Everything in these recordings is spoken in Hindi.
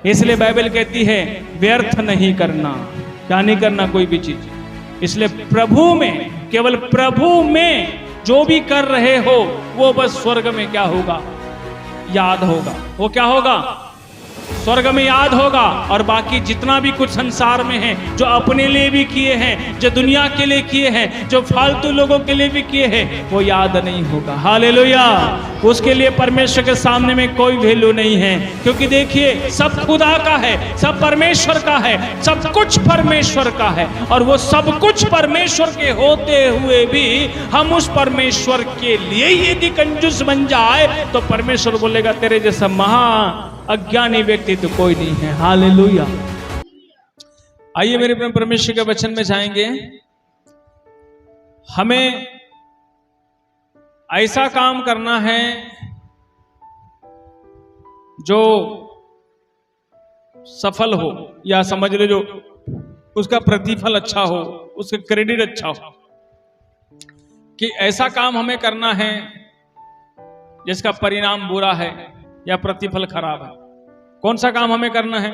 इसलिए बाइबल कहती है व्यर्थ नहीं करना। क्या नहीं करना? कोई भी चीज। इसलिए प्रभु में, केवल प्रभु में जो भी कर रहे हो वो बस स्वर्ग में क्या होगा? याद होगा। वो क्या होगा? स्वर्ग में याद होगा। और बाकी जितना भी कुछ संसार में है, जो अपने लिए भी किए हैं, जो दुनिया के लिए किए हैं, जो फालतू लोगों के लिए भी किए हैं, वो याद नहीं होगा। हालेलुया। उसके लिए परमेश्वर के सामने में कोई वैल्यू नहीं है। क्योंकि देखिए, सब खुदा का है, सब परमेश्वर का है, सब कुछ परमेश्वर का है। और वो सब कुछ परमेश्वर के होते हुए भी हम उस परमेश्वर के लिए यदि कंजूस बन जाए तो परमेश्वर बोलेगा तेरे जैसा महा अज्ञानी व्यक्ति तो कोई नहीं है। हालेलुया। आइए मेरे प्रेम परमेश्वर के वचन में जाएंगे। हमें ऐसा काम करना है जो सफल हो, या समझ लो जो उसका प्रतिफल अच्छा हो, उसका क्रेडिट अच्छा हो। कि ऐसा काम हमें करना है जिसका परिणाम बुरा है या प्रतिफल खराब है। कौन सा काम हमें करना है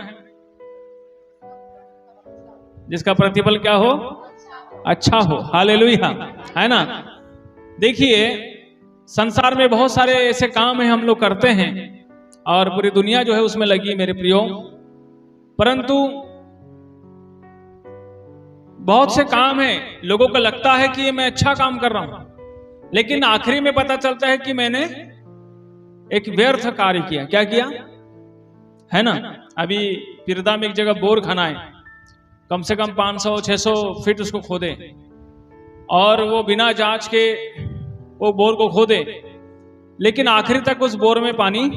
जिसका प्रतिफल क्या हो? अच्छा हो। हालेलुया, है ना। देखिए, संसार में बहुत सारे ऐसे काम हैं हम लोग करते हैं और पूरी दुनिया जो है उसमें लगी मेरे प्रियो। परंतु बहुत से काम है लोगों को लगता है कि ये मैं अच्छा काम कर रहा हूं, लेकिन आखिरी में पता चलता है कि मैंने एक व्यर्थ कार्य किया। क्या किया? है ना। अभी पिरदा में एक जगह बोर खाना है, कम से कम 500-600 फीट उसको खोदे और वो बिना जांच के वो बोर को खोदे, लेकिन आखिरी तक उस बोर में पानी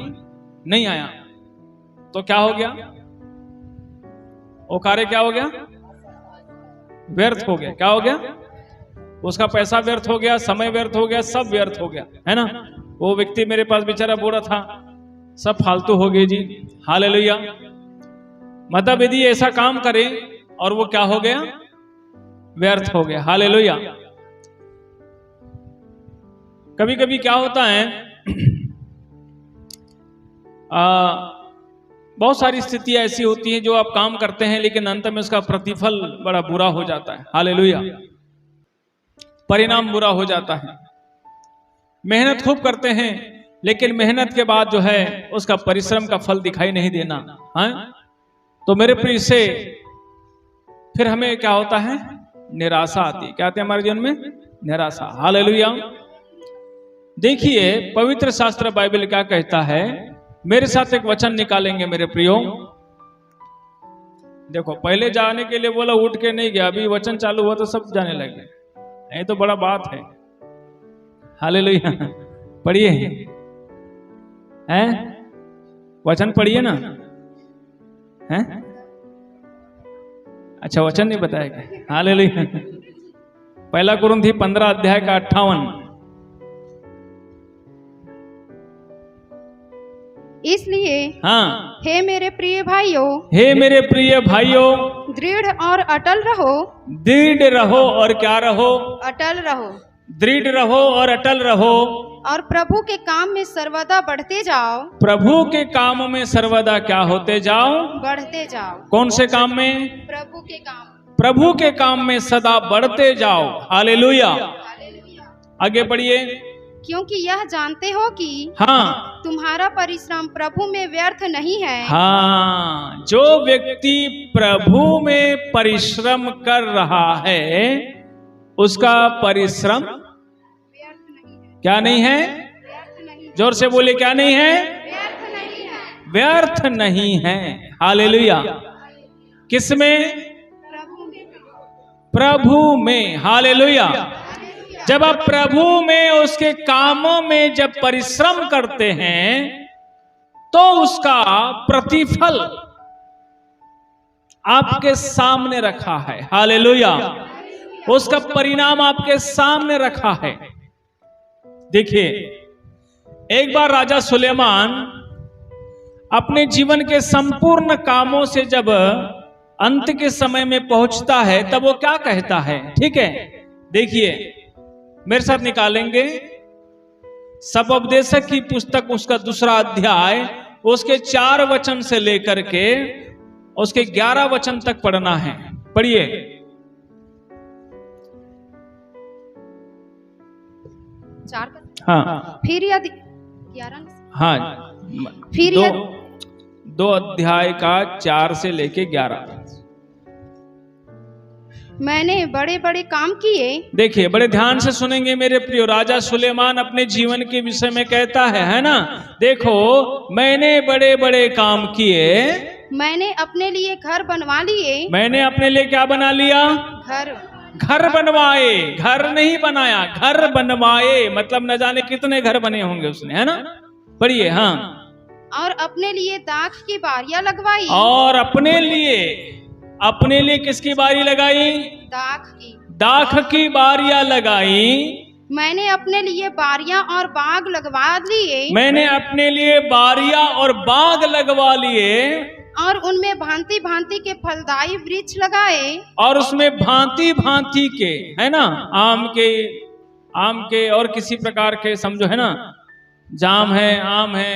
नहीं आया। तो क्या हो गया? वो कार्य क्या हो गया? व्यर्थ हो गया। क्या हो गया? उसका पैसा व्यर्थ हो गया, समय व्यर्थ हो गया, सब व्यर्थ हो गया, है ना। वो व्यक्ति मेरे पास बेचारा बोल रहा था सब फालतू हो गए जी। हालेलुया। मतलब यदि ऐसा काम करें और वो क्या हो गया? व्यर्थ हो गया। हालेलुया। कभी कभी क्या होता है, बहुत सारी स्थितियां ऐसी होती हैं जो आप काम करते हैं लेकिन अंत में उसका प्रतिफल बड़ा बुरा हो जाता है। हालेलुया। परिणाम बुरा हो जाता है। मेहनत खूब करते हैं लेकिन मेहनत के बाद जो है उसका परिश्रम का फल दिखाई नहीं देना है। तो मेरे प्रिय से फिर हमें क्या होता है? निराशा आती है। क्या आती है हमारे जीवन में? निराशा। हालेलुया। देखिए, पवित्र शास्त्र बाइबल क्या कहता है, मेरे साथ एक वचन निकालेंगे मेरे प्रियो। देखो, पहले जाने के लिए बोला उठ के नहीं गया, अभी वचन चालू हुआ तो सब जाने लगे। ये तो बड़ा बात है। हालेलुया। पढ़िए हैं, वचन पढ़िए ना। हैं? अच्छा, वचन नहीं बताएगा। हालेलुया। पहला कुरिन्थी 15 अध्याय का 58। इसलिए हाँ, हे मेरे प्रिय भाइयों, हे मेरे प्रिय भाइयों, दृढ़ और अटल रहो। दृढ़ रहो और क्या रहो? अटल रहो। दृढ़ रहो और अटल रहो। और प्रभु के काम में सर्वदा बढ़ते जाओ। प्रभु के काम में सर्वदा क्या होते जाओ? बढ़ते जाओ। कौन से काम में? प्रभु के काम। प्रभु के काम में सदा बढ़ते जाओ। हालेलुया। आगे बढ़िए। क्योंकि यह जानते हो कि हाँ, तुम्हारा परिश्रम प्रभु में व्यर्थ नहीं है। हाँ, जो व्यक्ति प्रभु में परिश्रम कर रहा है उसका परिश्रम क्या नहीं है? जोर से बोले, क्या नहीं है? व्यर्थ नहीं है। हालेलुया। किसमें? प्रभु में। हालेलुया। जब आप प्रभु में उसके कामों में जब परिश्रम करते हैं तो उसका प्रतिफल आपके सामने रखा है। हालेलुया। उसका परिणाम आपके सामने रखा है। देखिए, एक बार राजा सुलेमान अपने जीवन के संपूर्ण कामों से जब अंत के समय में पहुंचता है तब वो क्या कहता है? ठीक है, देखिए मेरे साथ निकालेंगे सब उपदेशक की पुस्तक, उसका 2 अध्याय उसके 4 वचन से लेकर के उसके 11 वचन तक पढ़ना है। पढ़िए। हाँ, फिर यदि 11 हाँ, फिर दो अध्याय का 4 से लेके 11। मैंने बड़े बड़े काम किए। देखिए, बड़े ध्यान से सुनेंगे मेरे प्रियो। राजा सुलेमान अपने जीवन के विषय में कहता है ना। देखो, मैंने बड़े बड़े काम किए, मैंने अपने लिए घर बनवा लिए। मैंने अपने लिए क्या बना लिया? घर बनवाए। घर नहीं बनाया, घर बनवाए। मतलब न जाने कितने घर बने होंगे उसने, है ना। पढ़िए। हाँ, और अपने लिए दाख की बारियां लगवाई। और अपने लिए किसकी बारी लगाई? दाख की बारियां लगाई। मैंने अपने लिए बारियां और बाग लगवा लिए। मैंने अपने लिए बारियां और बाग लगवा लिए। और उनमें भांति भांति के फलदायी वृक्ष लगाए। और उसमें भांति भांति के, है ना, आम के और किसी प्रकार के, समझो, है ना, जाम है, आम है,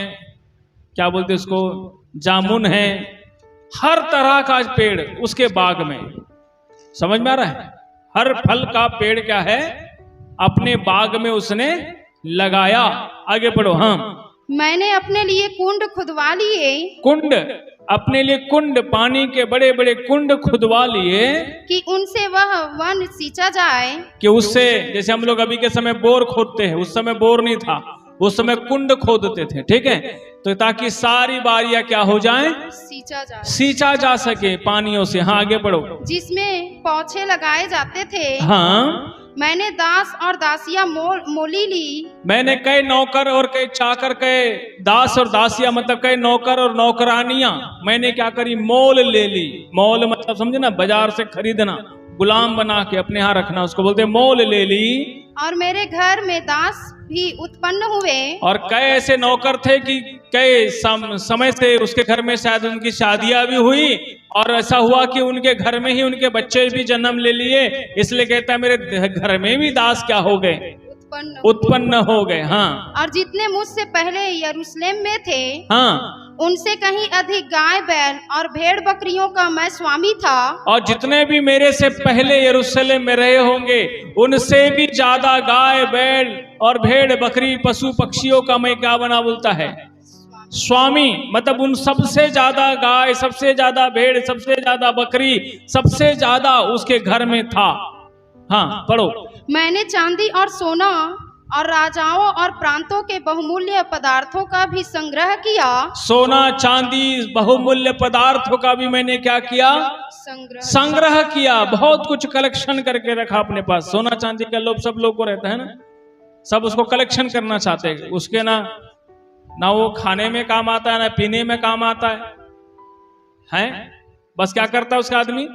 क्या बोलते उसको, जामुन है, हर तरह का पेड़ उसके बाग में। समझ में आ रहा है? हर फल का पेड़ क्या है, अपने बाग में उसने लगाया। आगे पढ़ो। हाँ, मैंने अपने लिए कुंड खुदवा लिए। कुंड, अपने लिए कुंड, पानी के बड़े बड़े कुंड खुदवा लिए कि उनसे वह वन सींचा जाए। कि उससे, जैसे हम लोग अभी के समय बोर खोदते हैं, उस समय बोर नहीं था, उस समय कुंड खोदते थे। ठीक है, तो ताकि सारी बारियां क्या हो जाएं? सींचा जा सके पानियों से। हाँ, आगे बढ़ो। जिसमें पौधे लगाए जाते थे। हाँ, मैंने दास और दासियां मोली ली। मैंने कई नौकर और कई चाकर, कई दास और दासियां, मतलब कई नौकर और नौकरानियां मैंने क्या करी? मोल ले ली। मोल मतलब समझे ना, बाजार से खरीदना, गुलाम बना के अपने यहाँ रखना, उसको बोलते मोल ले ली। और मेरे घर में दास भी उत्पन्न हुए। और कई ऐसे नौकर थे कि कई समय से उसके घर में शायद उनकी शादियां भी हुई, और ऐसा हुआ कि उनके घर में ही उनके बच्चे भी जन्म ले लिए। इसलिए कहता है मेरे घर में भी दास क्या हो गए? उत्पन्न हो गए। हाँ, और जितने मुझसे पहले यरूशलेम में थे, हाँ, उनसे कहीं अधिक गाय बैल और भेड़ बकरियों का मैं स्वामी था। और जितने भी मेरे से पहले यरूशलेम में रहे होंगे, उनसे भी ज्यादा गाय बैल और भेड़ बकरी पशु पक्षियों का मैं क्या बना बोलता है? स्वामी। मतलब उन सबसे ज्यादा गाय, सबसे ज्यादा भेड़, सबसे ज्यादा बकरी, सबसे ज्यादा उसके घर में था। हाँ, पढ़ो। मैंने चांदी और सोना और राजाओं और प्रांतों के बहुमूल्य पदार्थों का भी संग्रह किया। सोना चांदी बहुमूल्य पदार्थों का भी मैंने क्या किया? संग्रह किया। बहुत कुछ कलेक्शन करके रखा अपने पास। सोना चांदी का लोभ सब लोग को रहता है ना, सब उसको कलेक्शन करना चाहते हैं। उसके ना वो खाने में काम आता है, ना पीने में काम आता है। बस क्या करता है उसका आदमी?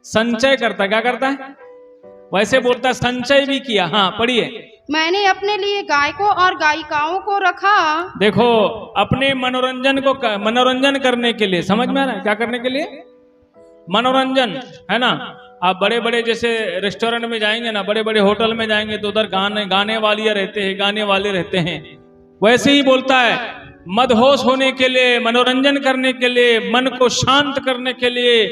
संचय करता है। क्या करता है? वैसे बोलता है संचय भी किया। हाँ, पढ़िए। मैंने अपने लिए गायकों और गायिकाओं को रखा। देखो, अपने मनोरंजन करने के लिए। समझ में आ रहा है? क्या करने के लिए? मनोरंजन, है ना। आप बड़े बड़े जैसे रेस्टोरेंट में जाएंगे ना, बड़े बड़े होटल में जाएंगे, तो उधर गाने वाले रहते हैं। वैसे ही बोलता है, मदहोश होने के लिए, मनोरंजन करने के लिए, मन को शांत करने के लिए,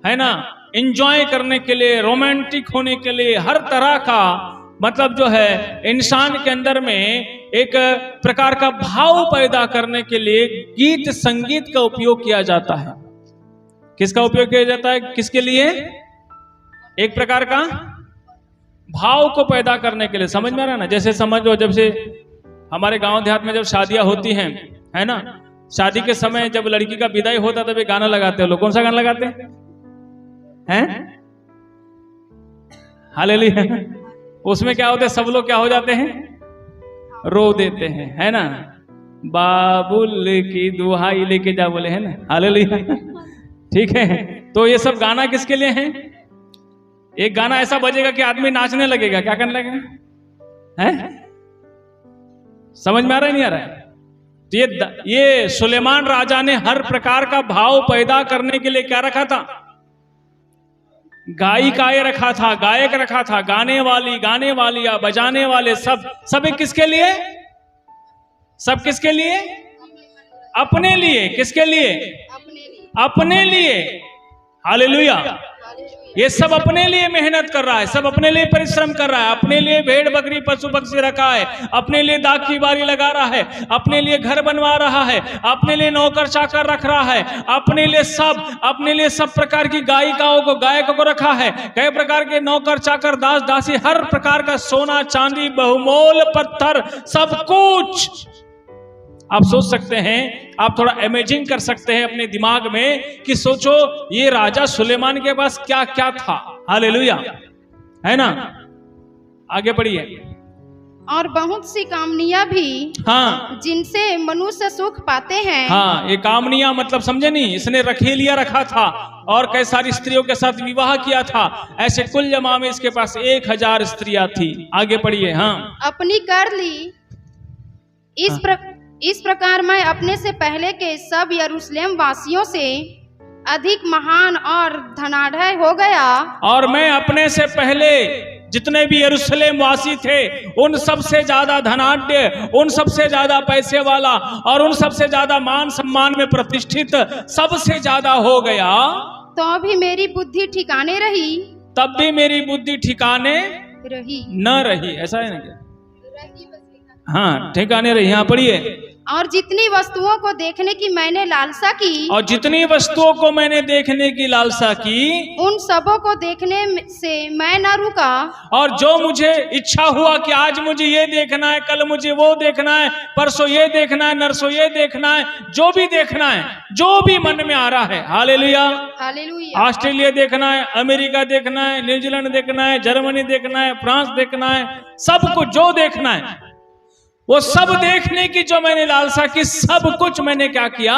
है ना, एंजॉय करने के लिए, रोमांटिक होने के लिए, हर तरह का, मतलब जो है इंसान के अंदर में एक प्रकार का भाव पैदा करने के लिए गीत संगीत का उपयोग किया जाता है। किसका उपयोग किया जाता है? किसके लिए? एक प्रकार का भाव को पैदा करने के लिए। समझ में आ रहा है ना? जैसे समझो, जब से हमारे गांव देहात में जब शादियां होती हैं, है ना, शादी के समय जब लड़की का विदाई होता तब एक गाना लगाते हैं लोग। कौन सा गाना लगाते हैं? हालेलुया। उसमें क्या होता है? सब लोग क्या हो जाते हैं? रो देते हैं, है ना। बाबुल की दुहाई लेके जा बोले, है ना। हालेलुया। ठीक है, तो ये सब गाना किसके लिए है? एक गाना ऐसा बजेगा कि आदमी नाचने लगेगा। क्या करने लगेगा? है? समझ में आ रहा है? नहीं आ रहा है? तो ये सुलेमान राजा ने हर प्रकार का भाव पैदा करने के लिए क्या रखा था? गायिकाएं रखा था, गायक रखा था, गाने वाली या बजाने वाले, सब एक किसके लिए? सब किसके लिए? अपने लिए। किसके लिए? अपने लिए। अपने लिए। हालेलुया। ये सब अपने लिए मेहनत कर रहा है, सब अपने लिए परिश्रम कर रहा है, अपने लिए भेड़ बकरी पशु पक्षी रखा है, अपने लिए दाख की बारी लगा रहा है, अपने लिए घर बनवा रहा है, अपने लिए नौकर चाकर रख रहा है, अपने लिए सब प्रकार की गायकों को रखा है, कई प्रकार के नौकर चाकर दास दासी, हर प्रकार का सोना चांदी बहुमोल पत्थर सब कुछ। आप सोच सकते हैं, आप थोड़ा इमेजिन कर सकते हैं अपने दिमाग में कि सोचो ये राजा सुलेमान के पास क्या क्या था। हालेलुया, है ना? आगे बढ़िए। और बहुत सी कामनियां भी, हाँ, जिनसे मनुष्य सुख पाते हैं। हाँ, ये कामनियां मतलब समझे नहीं, इसने रखेलिया रखा था और कई सारी स्त्रियों के साथ विवाह किया था। ऐसे कुल जमा में इसके पास 1000 स्त्रियां थी। आगे बढ़िए। हाँ, अपनी कर ली। इस प्रकार मैं अपने से पहले के सब यरूशलेम वासियों से अधिक महान और धनाढ़ हो गया। और मैं अपने से पहले जितने भी यरूशलेम वासी थे उन सबसे ज्यादा धनाढ़, उन सबसे ज्यादा पैसे वाला और उन सबसे ज्यादा मान सम्मान में प्रतिष्ठित सबसे ज्यादा हो गया। तो भी मेरी बुद्धि ठिकाने रही। तब भी मेरी बुद्धि ठिकाने रही न रही। ऐसा है ना क्या? हाँ, ठिकाने रही। यहाँ पढ़िए। और जितनी वस्तुओं को देखने की मैंने लालसा की, और जितनी वस्तुओं को मैंने देखने की लालसा की, उन सबों को देखने से मैं न रुका। और जो मुझे इच्छा हुआ कि आज मुझे ये देखना है, कल मुझे वो देखना है, परसों ये देखना है, नरसों ये देखना है, जो भी देखना है, जो भी मन में आ रहा है। Hallelujah, hallelujah. ऑस्ट्रेलिया देखना है, अमेरिका देखना है, न्यूजीलैंड देखना है, जर्मनी देखना है, फ्रांस देखना है, सब कुछ जो देखना है वो सब देखने की जो मैंने लालसा की, सब कुछ मैंने क्या किया?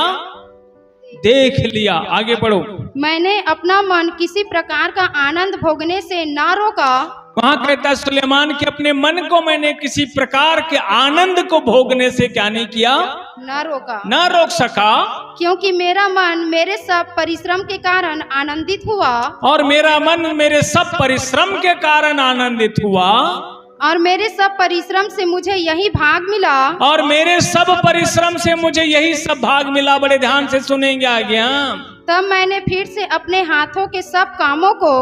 देख लिया। आगे बढ़ो। मैंने अपना मन किसी प्रकार का आनंद भोगने से ना रोका। वहां कहता है सुलेमान कि अपने मन को मैंने किसी प्रकार के आनंद को भोगने से क्या नहीं किया? ना रोका, ना रोक सका। क्योंकि मेरा मन मेरे सब परिश्रम के कारण आनंदित हुआ। और मेरा मन मेरे सब परिश्रम के कारण आनंदित हुआ। और मेरे सब परिश्रम से मुझे यही भाग मिला। और मेरे सब परिश्रम से मुझे यही सब भाग मिला। बड़े ध्यान से सुनेंगे आगे। तब मैंने फिर से अपने हाथों के सब कामों को,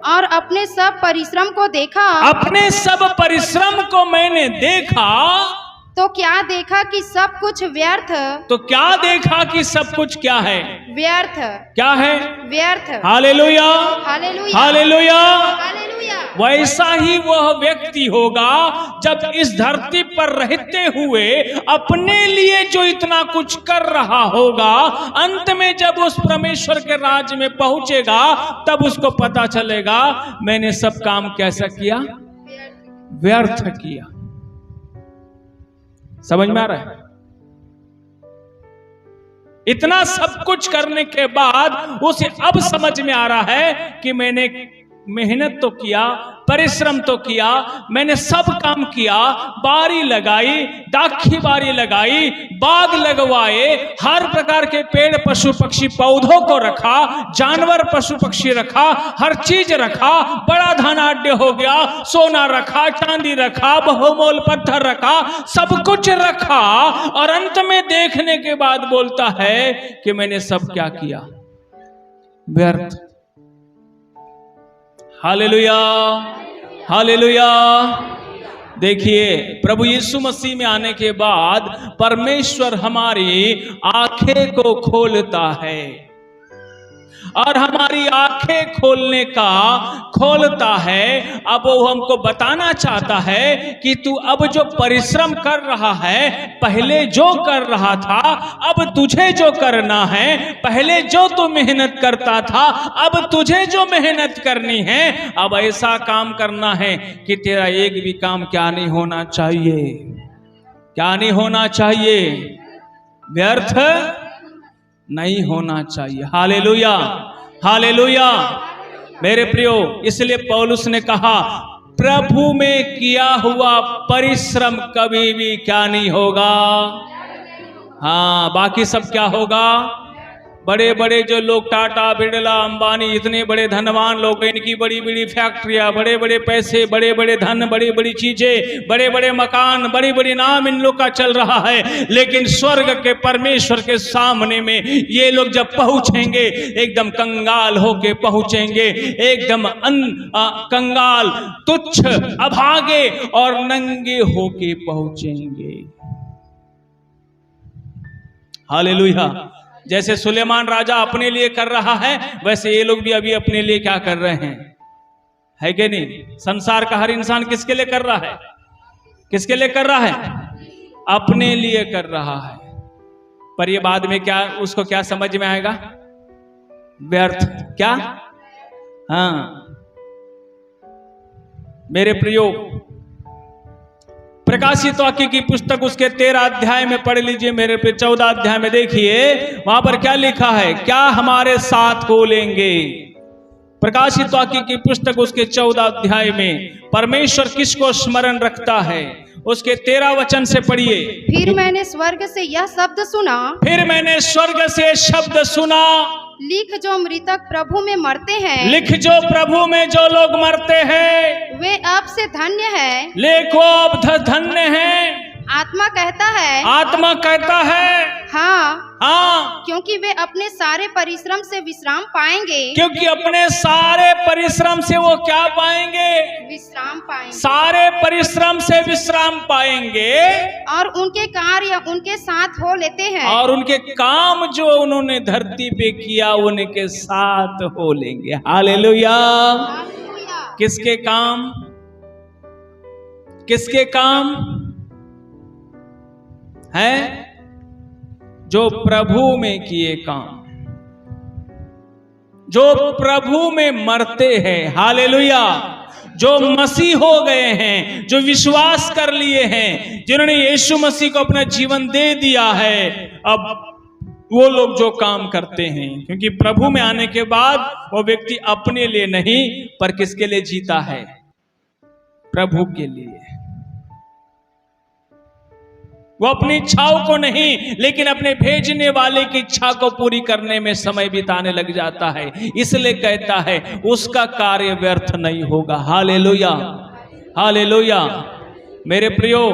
और अपने सब परिश्रम को देखा। अपने सब परिश्रम को मैंने देखा। तो क्या देखा कि सब कुछ व्यर्थ। तो क्या देखा कि सब कुछ क्या है? व्यर्थ। क्या है? व्यर्थ। Hallelujah, hallelujah, hallelujah, hallelujah. वैसा ही वह व्यक्ति होगा जब इस धरती पर रहते हुए अपने लिए जो इतना कुछ कर रहा होगा, अंत में जब उस परमेश्वर के राज्य में पहुंचेगा तब उसको पता चलेगा मैंने सब काम कैसा किया? व्यर्थ किया। समझ में आ रहा है? इतना सब कुछ करने के बाद उसे अब समझ में आ रहा है कि मैंने मेहनत तो किया, परिश्रम तो किया, मैंने सब काम किया, बारी लगाई, दाखी बारी लगाई, बाग लगवाए, हर प्रकार के पेड़ पशु पक्षी पौधों को रखा, जानवर पशु पक्षी रखा, हर चीज रखा, बड़ा धनाढ्य हो गया, सोना रखा, चांदी रखा, बहुमोल पत्थर रखा, सब कुछ रखा, और अंत में देखने के बाद बोलता है कि मैंने सब क्या किया? व्यर्थ। Hallelujah, hallelujah. देखिए, प्रभु यीशु मसीह में आने के बाद परमेश्वर हमारी आंखें को खोलता है, और हमारी आंखें खोलता है। अब वो हमको बताना चाहता है कि तू अब जो परिश्रम कर रहा है, पहले जो कर रहा था, अब तुझे जो करना है, पहले जो तू मेहनत करता था, अब तुझे जो मेहनत करनी है, अब ऐसा काम करना है कि तेरा एक भी काम क्या नहीं होना चाहिए? क्या नहीं होना चाहिए? व्यर्थ नहीं होना चाहिए। Hallelujah, hallelujah. मेरे प्रियो, इसलिए पौलुस ने कहा प्रभु में किया हुआ परिश्रम कभी भी क्या नहीं होगा? हाँ, बाकी सब क्या होगा? बड़े बड़े जो लोग टाटा बिरला अंबानी इतने बड़े धनवान लोग, इनकी बड़ी बड़ी फैक्ट्रियां, बड़े बड़े पैसे, बड़े बड़े धन, बड़ी बड़ी चीजें, बड़े बड़े मकान, बड़ी बड़ी नाम इन लोग का चल रहा है। लेकिन स्वर्ग के परमेश्वर के सामने में ये लोग जब पहुंचेंगे एकदम कंगाल होके पहुंचेंगे, एकदम कंगाल, तुच्छ, अभागे और नंगे होके पहुंचेंगे। हालेलुया। जैसे सुलेमान राजा अपने लिए कर रहा है, वैसे ये लोग भी अभी अपने लिए क्या कर रहे हैं, है कि नहीं? संसार का हर इंसान किसके लिए कर रहा है? किसके लिए कर रहा है? अपने लिए कर रहा है। पर ये बाद में क्या उसको क्या समझ में आएगा? व्यर्थ। क्या? हाँ मेरे प्रियो, प्रकाशित वाक्य की पुस्तक उसके 13 अध्याय में पढ़ लीजिए मेरे पे। 14 अध्याय में देखिए, वहां पर क्या लिखा है? क्या हमारे साथ को लेंगे? प्रकाशित वाक्य की पुस्तक उसके 14 अध्याय में परमेश्वर किसको स्मरण रखता है, उसके 13 वचन से पढ़िए। फिर मैंने स्वर्ग से यह शब्द सुना, फिर मैंने स्वर्ग से शब्द सुना, लिख जो मृतक प्रभु में मरते हैं, लिख जो प्रभु में जो लोग मरते हैं, वे अब से धन्य है। लेखो अब धन्य है। आत्मा कहता है, आत्मा कहता है हाँ, हाँ, क्योंकि वे अपने सारे परिश्रम से विश्राम पाएंगे। क्योंकि अपने सारे परिश्रम से वो क्या पाएंगे? विश्राम पाएंगे। सारे परिश्रम से विश्राम पाएंगे और उनके कार्य उनके साथ हो लेते हैं, और उनके काम जो उन्होंने धरती पे किया उनके साथ हो लेंगे। हालेलुया। किसके काम? किसके काम है? जो प्रभु में किए काम, जो प्रभु में मरते हैं। हालेलुया। जो मसीह हो गए हैं, जो विश्वास कर लिए हैं, जिन्होंने यीशु मसीह को अपना जीवन दे दिया है, अब वो लोग जो काम करते हैं, क्योंकि प्रभु में आने के बाद वो व्यक्ति अपने लिए नहीं पर किसके लिए जीता है? प्रभु के लिए। वो अपनी इच्छाओं को नहीं लेकिन अपने भेजने वाले की इच्छा को पूरी करने में समय बिताने लग जाता है। इसलिए कहता है उसका कार्य व्यर्थ नहीं होगा। Hallelujah, hallelujah. मेरे प्रियो,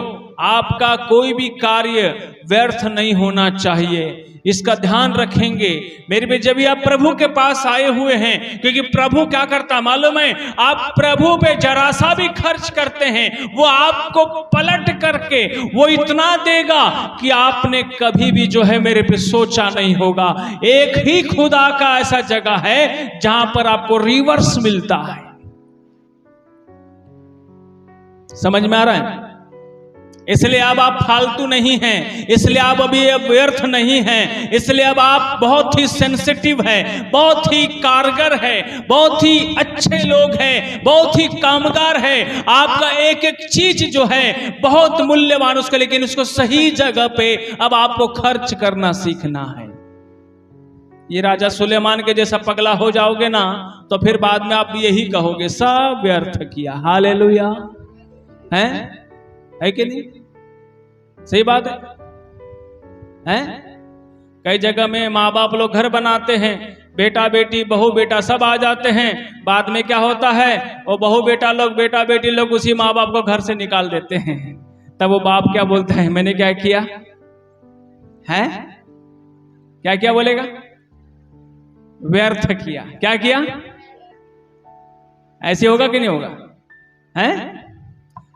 आपका कोई भी कार्य व्यर्थ नहीं होना चाहिए, इसका ध्यान रखेंगे मेरे पे। जब भी आप प्रभु के पास आए हुए हैं, क्योंकि प्रभु क्या करता मालूम है? आप प्रभु पे जरा सा भी खर्च करते हैं, वो आपको पलट करके वो इतना देगा कि आपने कभी भी जो है मेरे पे सोचा नहीं होगा। एक ही खुदा का ऐसा जगह है जहां पर आपको रिवर्स मिलता है। समझ में आ रहा है? इसलिए अब आप फालतू नहीं हैं, इसलिए आप अभी व्यर्थ नहीं हैं, इसलिए अब आप बहुत ही सेंसिटिव हैं, बहुत ही कारगर है, बहुत ही अच्छे लोग हैं, बहुत ही कामगार है। आपका एक एक चीज जो है बहुत मूल्यवान उसका, लेकिन उसको सही जगह पे अब आपको खर्च करना सीखना है। ये राजा सुलेमान के जैसा पगला हो जाओगे ना तो फिर बाद में आप यही कहोगे सब व्यर्थ किया। हालेलुया। है कि नहीं? सही बात है? कई जगह में माँ बाप लोग घर बनाते हैं, बेटा बेटी बहू बेटा सब आ जाते हैं, बाद में क्या होता है वो बहू बेटा लोग बेटा बेटी लोग उसी माँ बाप को घर से निकाल देते हैं। तब वो बाप क्या बोलता है? मैंने क्या किया है? क्या क्या बोलेगा? व्यर्थ किया। क्या किया? ऐसे होगा कि नहीं होगा? है?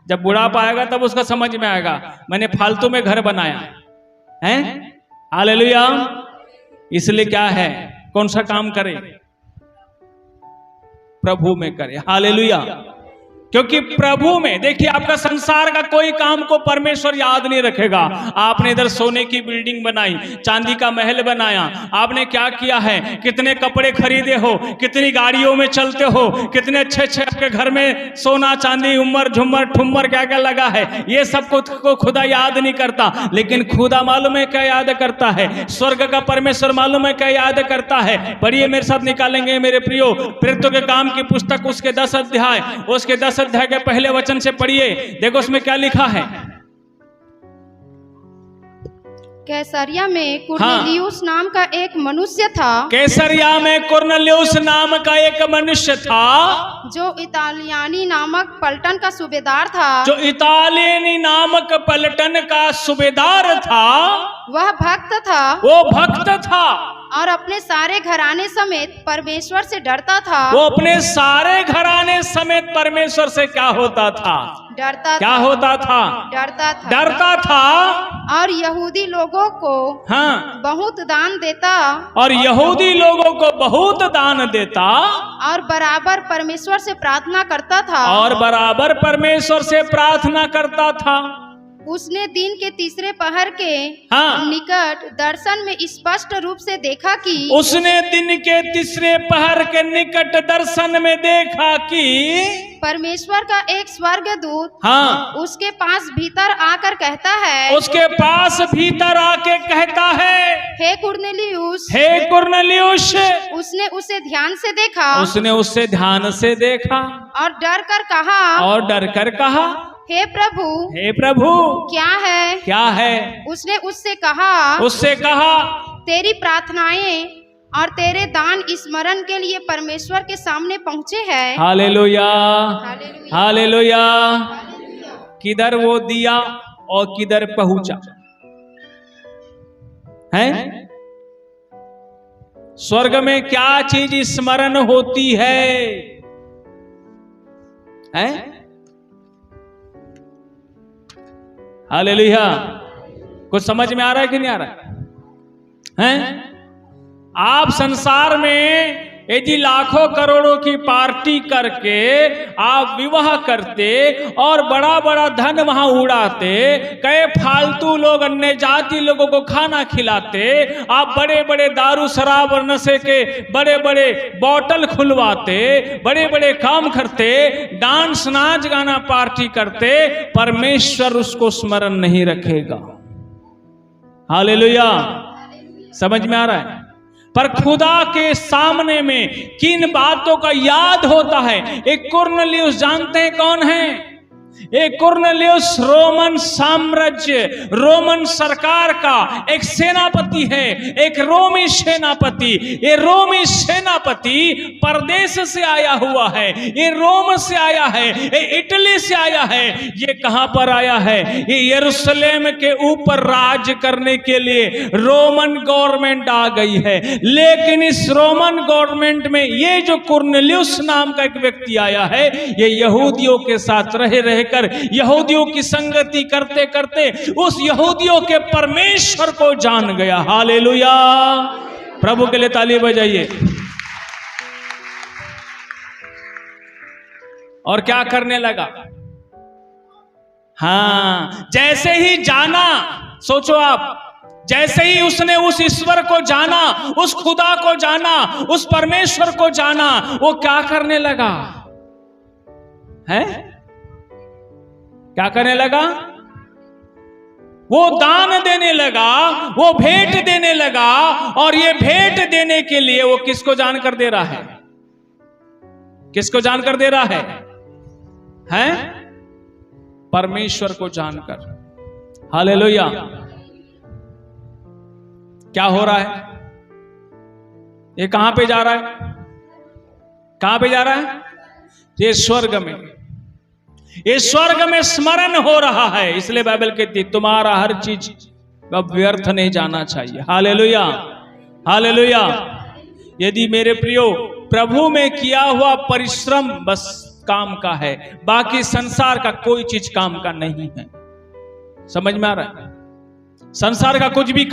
जब बुढ़ापा आएगा तब उसका समझ में आएगा मैंने फालतू में घर बनाया है। हालेलुया। इसलिए क्या है, कौन सा काम करे? प्रभु में करे। हालेलुया। क्योंकि प्रभु में देखिए आपका संसार का कोई काम को परमेश्वर याद नहीं रखेगा। आपने इधर सोने की बिल्डिंग बनाई, चांदी का महल बनाया, आपने क्या किया है, कितने कपड़े खरीदे हो, कितनी गाड़ियों में चलते हो, कितने अच्छे अच्छे आपके घर में सोना चांदी उम्र झुम्मर ठुम्मर क्या क्या लगा है, ये सब को खुदा याद नहीं करता। लेकिन खुदा मालूम है क्या याद करता है? स्वर्ग का परमेश्वर मालूम है क्या याद करता है? पढ़िए मेरे साथ, निकालेंगे मेरे प्रियो। प्रेरितों के काम की पुस्तक उसके 10 अध्याय, उसके 10 अध्याय के पहले वचन से पढ़िए। देखो उसमें क्या लिखा है। कैसरिया में कुरनेलियुस नाम का एक मनुष्य था, कैसरिया में कुरनेलियुस नाम का एक मनुष्य था, जो इतालियानी नामक पलटन का सूबेदार था। जो इतालियानी नामक पलटन का सूबेदार था। वह भक्त था, वो भक्त था, और अपने सारे घराने समेत परमेश्वर से डरता था। वो अपने सारे घराने समेत परमेश्वर से क्या होता था? डरता क्या था, होता था? डरता था, डरता था। और यहूदी लोगों को हाँ, बहुत दान देता, और यहूदी लोगों को बहुत दान देता, और बराबर परमेश्वर से प्रार्थना करता था। और बराबर परमेश्वर से प्रार्थना करता था। उसने दिन के तीसरे पहर के हाँ, निकट दर्शन में स्पष्ट रूप से देखा कि उसने दिन के तीसरे पहर के निकट दर्शन में देखा कि परमेश्वर का एक स्वर्गदूत हाँ, उसके पास भीतर आकर कहता है, उसके पास भीतर आके कहता है, हे कुरनेलियुस। हे कुरनेलियुस। उसने उसे ध्यान से देखा, उसने उससे ध्यान से देखा, और डर कर कहा, और डर कर कहा, हे प्रभु, हे प्रभु, क्या है? क्या है? उसने उससे कहा, उससे कहा, तेरी प्रार्थनाएं और तेरे दान स्मरण के लिए परमेश्वर के सामने पहुँचे हैं। Hallelujah, hallelujah, hallelujah. किधर वो दिया और किधर पहुंचा है? स्वर्ग में क्या चीज स्मरण होती है? हालेलुया। कुछ समझ में आ रहा है कि नहीं आ रहा है? आप संसार में यदि लाखों करोड़ों की पार्टी करके आप विवाह करते और बड़ा बड़ा धन वहां उड़ाते, कई फालतू लोग अन्य जाति लोगों को खाना खिलाते, आप बड़े बड़े दारू शराब और नशे के बड़े बड़े बोतल खुलवाते, बड़े बड़े काम करते, डांस नाच गाना पार्टी करते, परमेश्वर उसको स्मरण नहीं रखेगा। हालेलुया। समझ में आ रहा है? पर खुदा के सामने में किन बातों का याद होता है? एक कुरनेलियुस जानते हैं कौन है? एक कुरनेलियुस रोमन साम्राज्य, रोमन सरकार का एक सेनापति है, एक रोमी सेनापति। ये रोमी सेनापति परदेश से आया हुआ है, ये रोम से आया है, ये इटली से आया है। ये कहां पर आया है? ये यरूशलेम के ऊपर राज करने के लिए रोमन गवर्नमेंट आ गई है। लेकिन इस रोमन गवर्नमेंट में ये जो कुरनेलियुस नाम का एक व्यक्ति आया है, ये यहूदियों के साथ रहकर यहूदियों की संगति करते करते उस यहूदियों के परमेश्वर को जान गया। हालेलुया। प्रभु के लिए ताली बजाइए। और क्या करने लगा? हाँ, जैसे ही जाना, सोचो आप, जैसे ही उसने उस ईश्वर को जाना, उस खुदा को जाना, उस परमेश्वर को जाना, वो क्या करने लगा है? क्या करने लगा? वो दान देने लगा, वो भेंट देने लगा। और ये भेंट देने के लिए वो किसको जानकर दे रहा है? किसको जानकर दे रहा है? परमेश्वर को जानकर। हालेलुया। क्या हो रहा है? ये कहां पे जा रहा है? कहां पे जा रहा है? ये स्वर्ग में। ये स्वर्ग में स्मरण हो रहा है। इसलिए बाइबल कहती है तुम्हारा हर चीज अब व्यर्थ नहीं जाना चाहिए। Hallelujah, hallelujah. यदि मेरे प्रियो प्रभु में किया हुआ परिश्रम बस काम का है, बाकी संसार का कोई चीज काम का नहीं है। समझ में आ रहा है? संसार का कुछ भी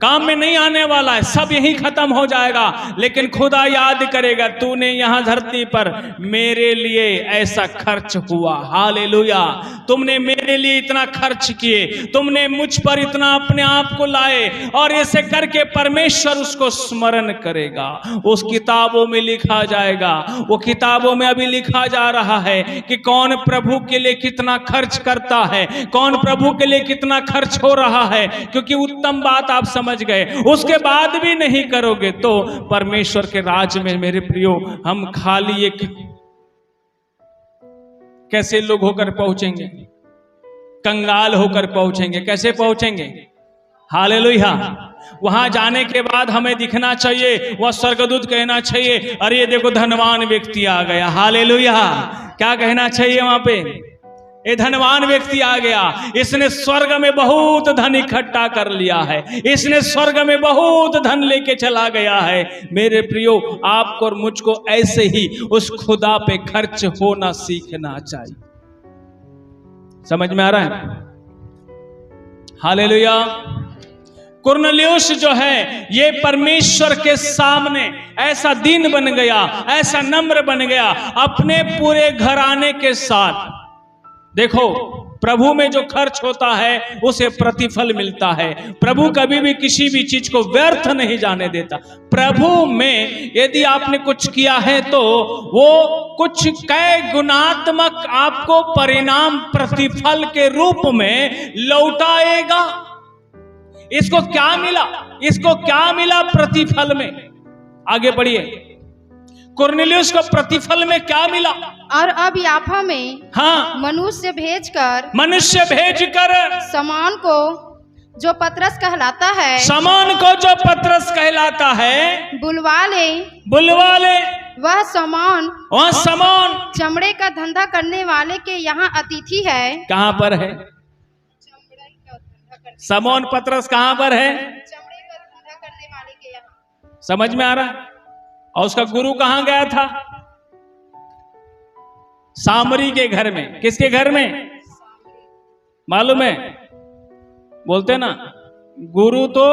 काम में नहीं आने वाला है, सब यही खत्म हो जाएगा। लेकिन खुदा याद करेगा, तूने यहां धरती पर मेरे लिए ऐसा खर्च हुआ। हालेलुया। तुमने मेरे लिए इतना खर्च किए, तुमने मुझ पर इतना अपने आप को लाए, और ऐसे करके परमेश्वर उसको स्मरण करेगा। उस किताबों में लिखा जाएगा। वो किताबों में अभी लिखा जा रहा है कि कौन प्रभु के लिए कितना खर्च करता है, कौन प्रभु के लिए कितना खर्च हो रहा है। क्योंकि उत्तम बात आप समझ गए, उसके बाद भी नहीं करोगे तो परमेश्वर के राज में मेरे प्रियो हम खाली एक कैसे लोग होकर पहुंचेंगे? कंगाल होकर पहुंचेंगे। कैसे पहुंचेंगे? हालेलुया। वहां जाने के बाद हमें दिखना चाहिए, वह स्वर्गदूत कहना चाहिए, अरे ये देखो धनवान व्यक्ति आ गया। हालेलुया। क्या कहना चाहिए वहां पे? ये धनवान व्यक्ति आ गया, इसने स्वर्ग में बहुत धन इकट्ठा कर लिया है, इसने स्वर्ग में बहुत धन लेके चला गया है। मेरे प्रियो, आपको और मुझको ऐसे ही उस खुदा पे खर्च होना सीखना चाहिए। समझ में आ रहा है? हालेलुया। कुरनेलियुस जो है ये परमेश्वर के सामने ऐसा दीन बन गया, ऐसा नम्र बन गया अपने पूरे घराने के साथ। देखो, प्रभु में जो खर्च होता है उसे प्रतिफल मिलता है। प्रभु कभी भी किसी भी चीज को व्यर्थ नहीं जाने देता। प्रभु में यदि आपने कुछ किया है तो वो कुछ कई गुणात्मक आपको परिणाम प्रतिफल के रूप में लौटाएगा। इसको क्या मिला? इसको क्या मिला प्रतिफल में? आगे बढ़िए। कुरनेलियुस को प्रतिफल में क्या मिला? और अब याफा में हाँ, मनुष्य भेजकर शमौन को जो पतरस कहलाता है, शमौन को जो पतरस कहलाता है बुलवा ले। वह शमौन चमड़े का धंधा करने वाले के यहाँ अतिथि है। कहाँ पर है? शमौन पतरस कहाँ पर है? चमड़े का धंधा करने वाले के यहाँ। समझ में आ रहा है? और उसका गुरु कहाँ गया था? सामरी के घर में। किसके घर में? मालूम है? बोलते ना, गुरु तो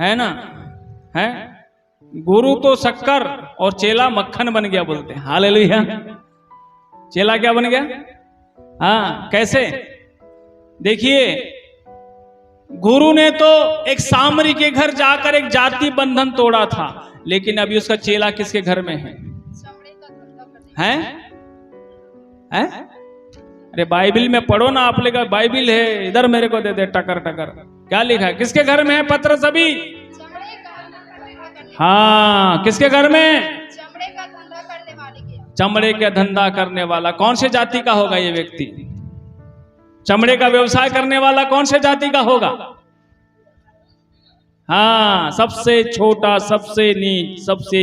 है ना, है गुरु तो शक्कर और चेला मक्खन बन गया बोलते हैं। हालेलुया। चेला क्या बन गया? हाँ, कैसे? देखिए, गुरु ने तो एक सामरी के घर जाकर एक जाति बंधन तोड़ा था, लेकिन अभी उसका चेला किसके घर में है? हैं? अरे बाइबिल में पढ़ो ना, आप लोग बाइबिल है इधर, मेरे को दे दे टकर टकर। क्या लिखा है? किसके घर में है पतरस अभी? हाँ, किसके घर में? चमड़े का धंधा करने वाले के। चमड़े का धंधा करने वाला कौन से जाति का होगा ये व्यक्ति? चमड़े का व्यवसाय करने वाला कौन से जाति का होगा? हाँ, सबसे छोटा, सबसे नीच, सबसे।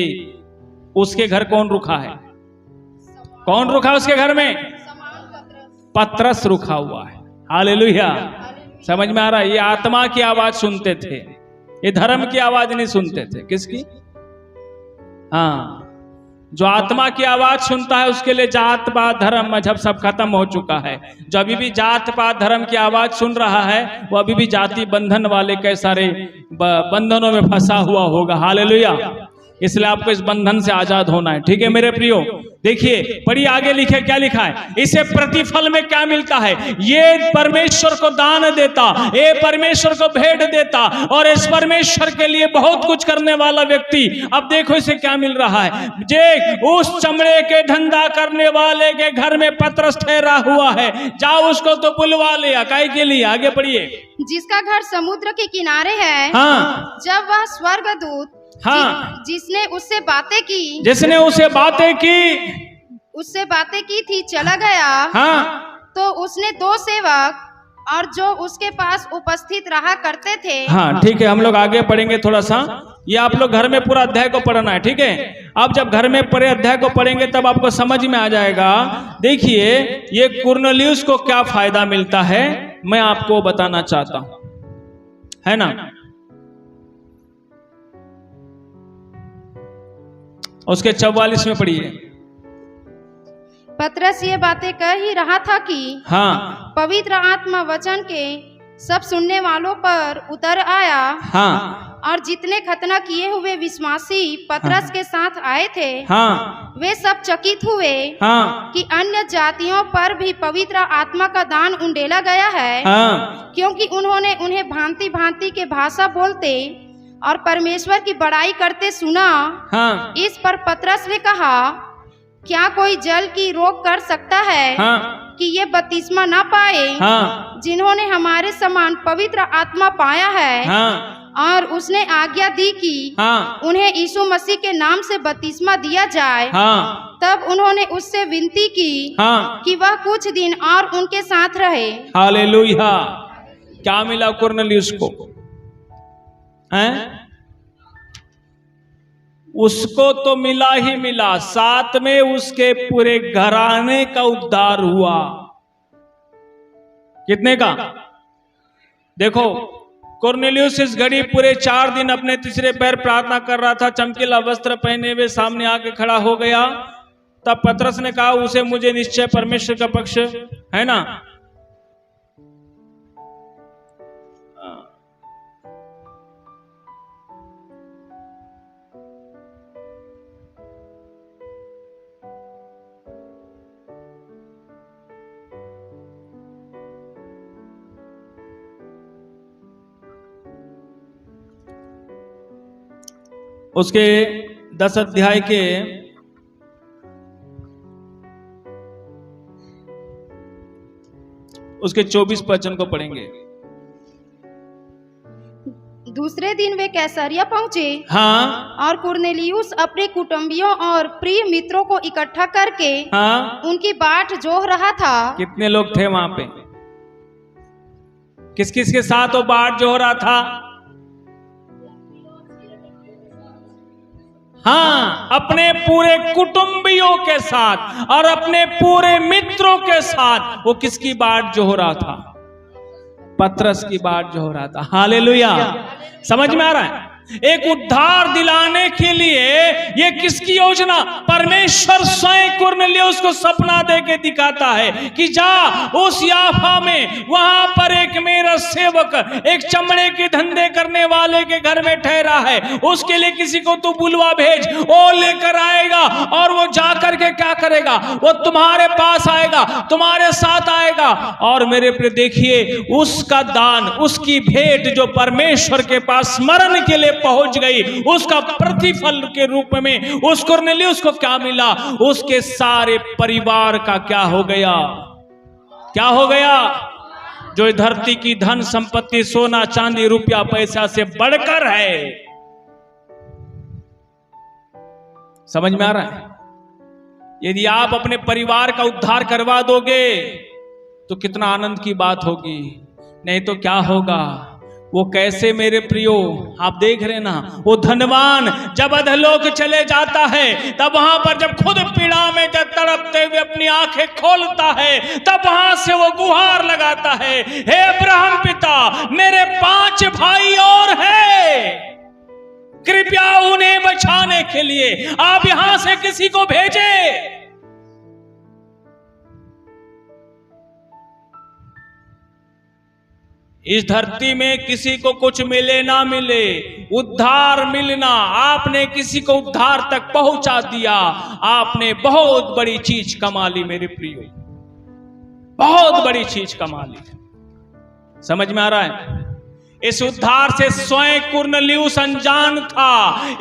उसके घर कौन रुका है? कौन रुका उसके घर में? पतरस रुका हुआ है। हालेलुया। समझ में आ रहा है? ये आत्मा की आवाज सुनते थे, ये धर्म की आवाज नहीं सुनते थे। किसकी? हाँ, जो आत्मा की आवाज सुनता है उसके लिए जात पात धर्म मजहब सब खत्म हो चुका है। जो अभी भी जात पात धर्म की आवाज सुन रहा है वो अभी भी जाति बंधन वाले कई सारे बंधनों में फंसा हुआ होगा। हालेलुया। इसलिए आपको इस बंधन से आजाद होना है। ठीक है मेरे प्रियो, देखिए पढ़िए आगे लिखे, क्या लिखा है? इसे प्रतिफल में क्या मिलता है? ये परमेश्वर को दान देता, ये परमेश्वर को भेंट देता, और इस परमेश्वर के लिए बहुत कुछ करने वाला व्यक्ति, अब देखो इसे क्या मिल रहा है। जे उस चमड़े के धंधा करने वाले के घर में पतरस ठहरा हुआ है, जाओ उसको तो बुलवा लिया। काहे के लिए? आगे पढ़िए। जिसका घर समुद्र के किनारे है। हाँ, जब वह स्वर्गदूत, हाँ, जिसने उससे बातें की थी चला गया, हाँ, तो उसने दो सेवक और जो उसके पास उपस्थित रहा करते थे। हाँ, ठीक है, हम लोग आगे पढ़ेंगे थोड़ा सा। ये आप लोग घर में पूरा अध्याय को पढ़ना है। ठीक है, आप जब घर में पूरे अध्याय को पढ़ेंगे तब आपको समझ में आ जाएगा। देखिए ये कुरनेलियुस को क्या फायदा मिलता है मैं आपको बताना चाहता हूं, है ना। उसके 44 में पढ़िए। पतरस ये बातें कह ही रहा था कि हाँ, पवित्र आत्मा वचन के सब सुनने वालों पर उतर आया। हाँ, और जितने खतना किए हुए विश्वासी पतरस के साथ आए थे, हाँ, वे सब चकित हुए हाँ, कि अन्य जातियों पर भी पवित्र आत्मा का दान उंडेला गया है। हाँ, क्योंकि उन्होंने उन्हें भांति भांति के भाषा बोलते और परमेश्वर की बड़ाई करते सुना। हाँ, इस पर पतरस ने कहा, क्या कोई जल की रोक कर सकता है हाँ, कि ये बपतिस्मा ना पाए, हाँ, जिन्होंने हमारे समान पवित्र आत्मा पाया है। हाँ, और उसने आज्ञा दी कि हाँ, उन्हें यीशु मसीह के नाम से बपतिस्मा दिया जाए। हाँ, तब उन्होंने उससे विनती की हाँ, कि वह कुछ दिन और उनके साथ रहे। हालेलुया। क्या मिला कुरनेलियुस को? हैं? उसको तो मिला ही मिला, साथ में उसके पूरे घराने का उद्धार हुआ। कितने का? देखो, कुरनेलियुस इस घड़ी पूरे 4 दिन अपने तीसरे पैर प्रार्थना कर रहा था, चमकीला वस्त्र पहने हुए सामने आके खड़ा हो गया। तब पतरस ने कहा, उसे मुझे निश्चय परमेश्वर का पक्ष है ना। उसके 10 अध्याय के उसके 24 वचन को पढ़ेंगे। दूसरे दिन वे कैसरिया पहुंचे। हाँ। और कुरनेलियुस अपने कुटुंबियों और प्रिय मित्रों को इकट्ठा करके हाँ। उनकी बाट जोह रहा था। कितने लोग थे वहां पे? किस किस के साथ वो बाट जोह रहा था? हाँ, अपने पूरे कुटुंबियों के साथ और अपने पूरे मित्रों के साथ। वो किसकी बाट जो हो रहा था? पतरस की बाट जो हो रहा था। हालेलुया। समझ में आ रहा है? एक उद्धार दिलाने के लिए ये किसकी योजना? परमेश्वर स्वयं कुरनेलियुस को सपना दे के दिखाता है कि जा उस याफा में, वहां पर एक मेरा सेवक एक चमड़े के धंधे करने वाले के घर में ठहरा है, उसके लिए किसी को तू बुलवा भेज, वो लेकर आएगा और वो जाकर के क्या करेगा? वो तुम्हारे पास आएगा, तुम्हारे साथ आएगा। और मेरे प्रिय देखिए, उसका दान, उसकी भेंट जो परमेश्वर के पास स्मरण के लिए पहुंच गई, उसका प्रतिफल के रूप में उस कुरनेलियुस को क्या मिला? उसके सारे परिवार का क्या हो गया? क्या हो गया? जो धरती की धन संपत्ति, सोना चांदी रुपया पैसा से बढ़कर है। समझ में आ रहा है? यदि आप अपने परिवार का उद्धार करवा दोगे तो कितना आनंद की बात होगी। नहीं तो क्या होगा? वो कैसे मेरे प्रियो, आप देख रहे ना, वो धनवान जब अधोलोक चले जाता है, तब वहां पर जब खुद पीड़ा में जब तड़पते हुए अपनी आंखें खोलता है, तब वहां से वो गुहार लगाता है, हे अब्राहम पिता, मेरे 5 भाई और हैं, कृपया उन्हें बचाने के लिए आप यहां से किसी को भेजे। इस धरती में किसी को कुछ मिले ना मिले, उद्धार मिलना, आपने किसी को उद्धार तक पहुंचा दिया, आपने बहुत बड़ी चीज कमा ली मेरे प्रियो, बहुत बड़ी चीज कमा ली। समझ में आ रहा है? इस उद्धार से स्वयं कुरनेलियुस अनजान था।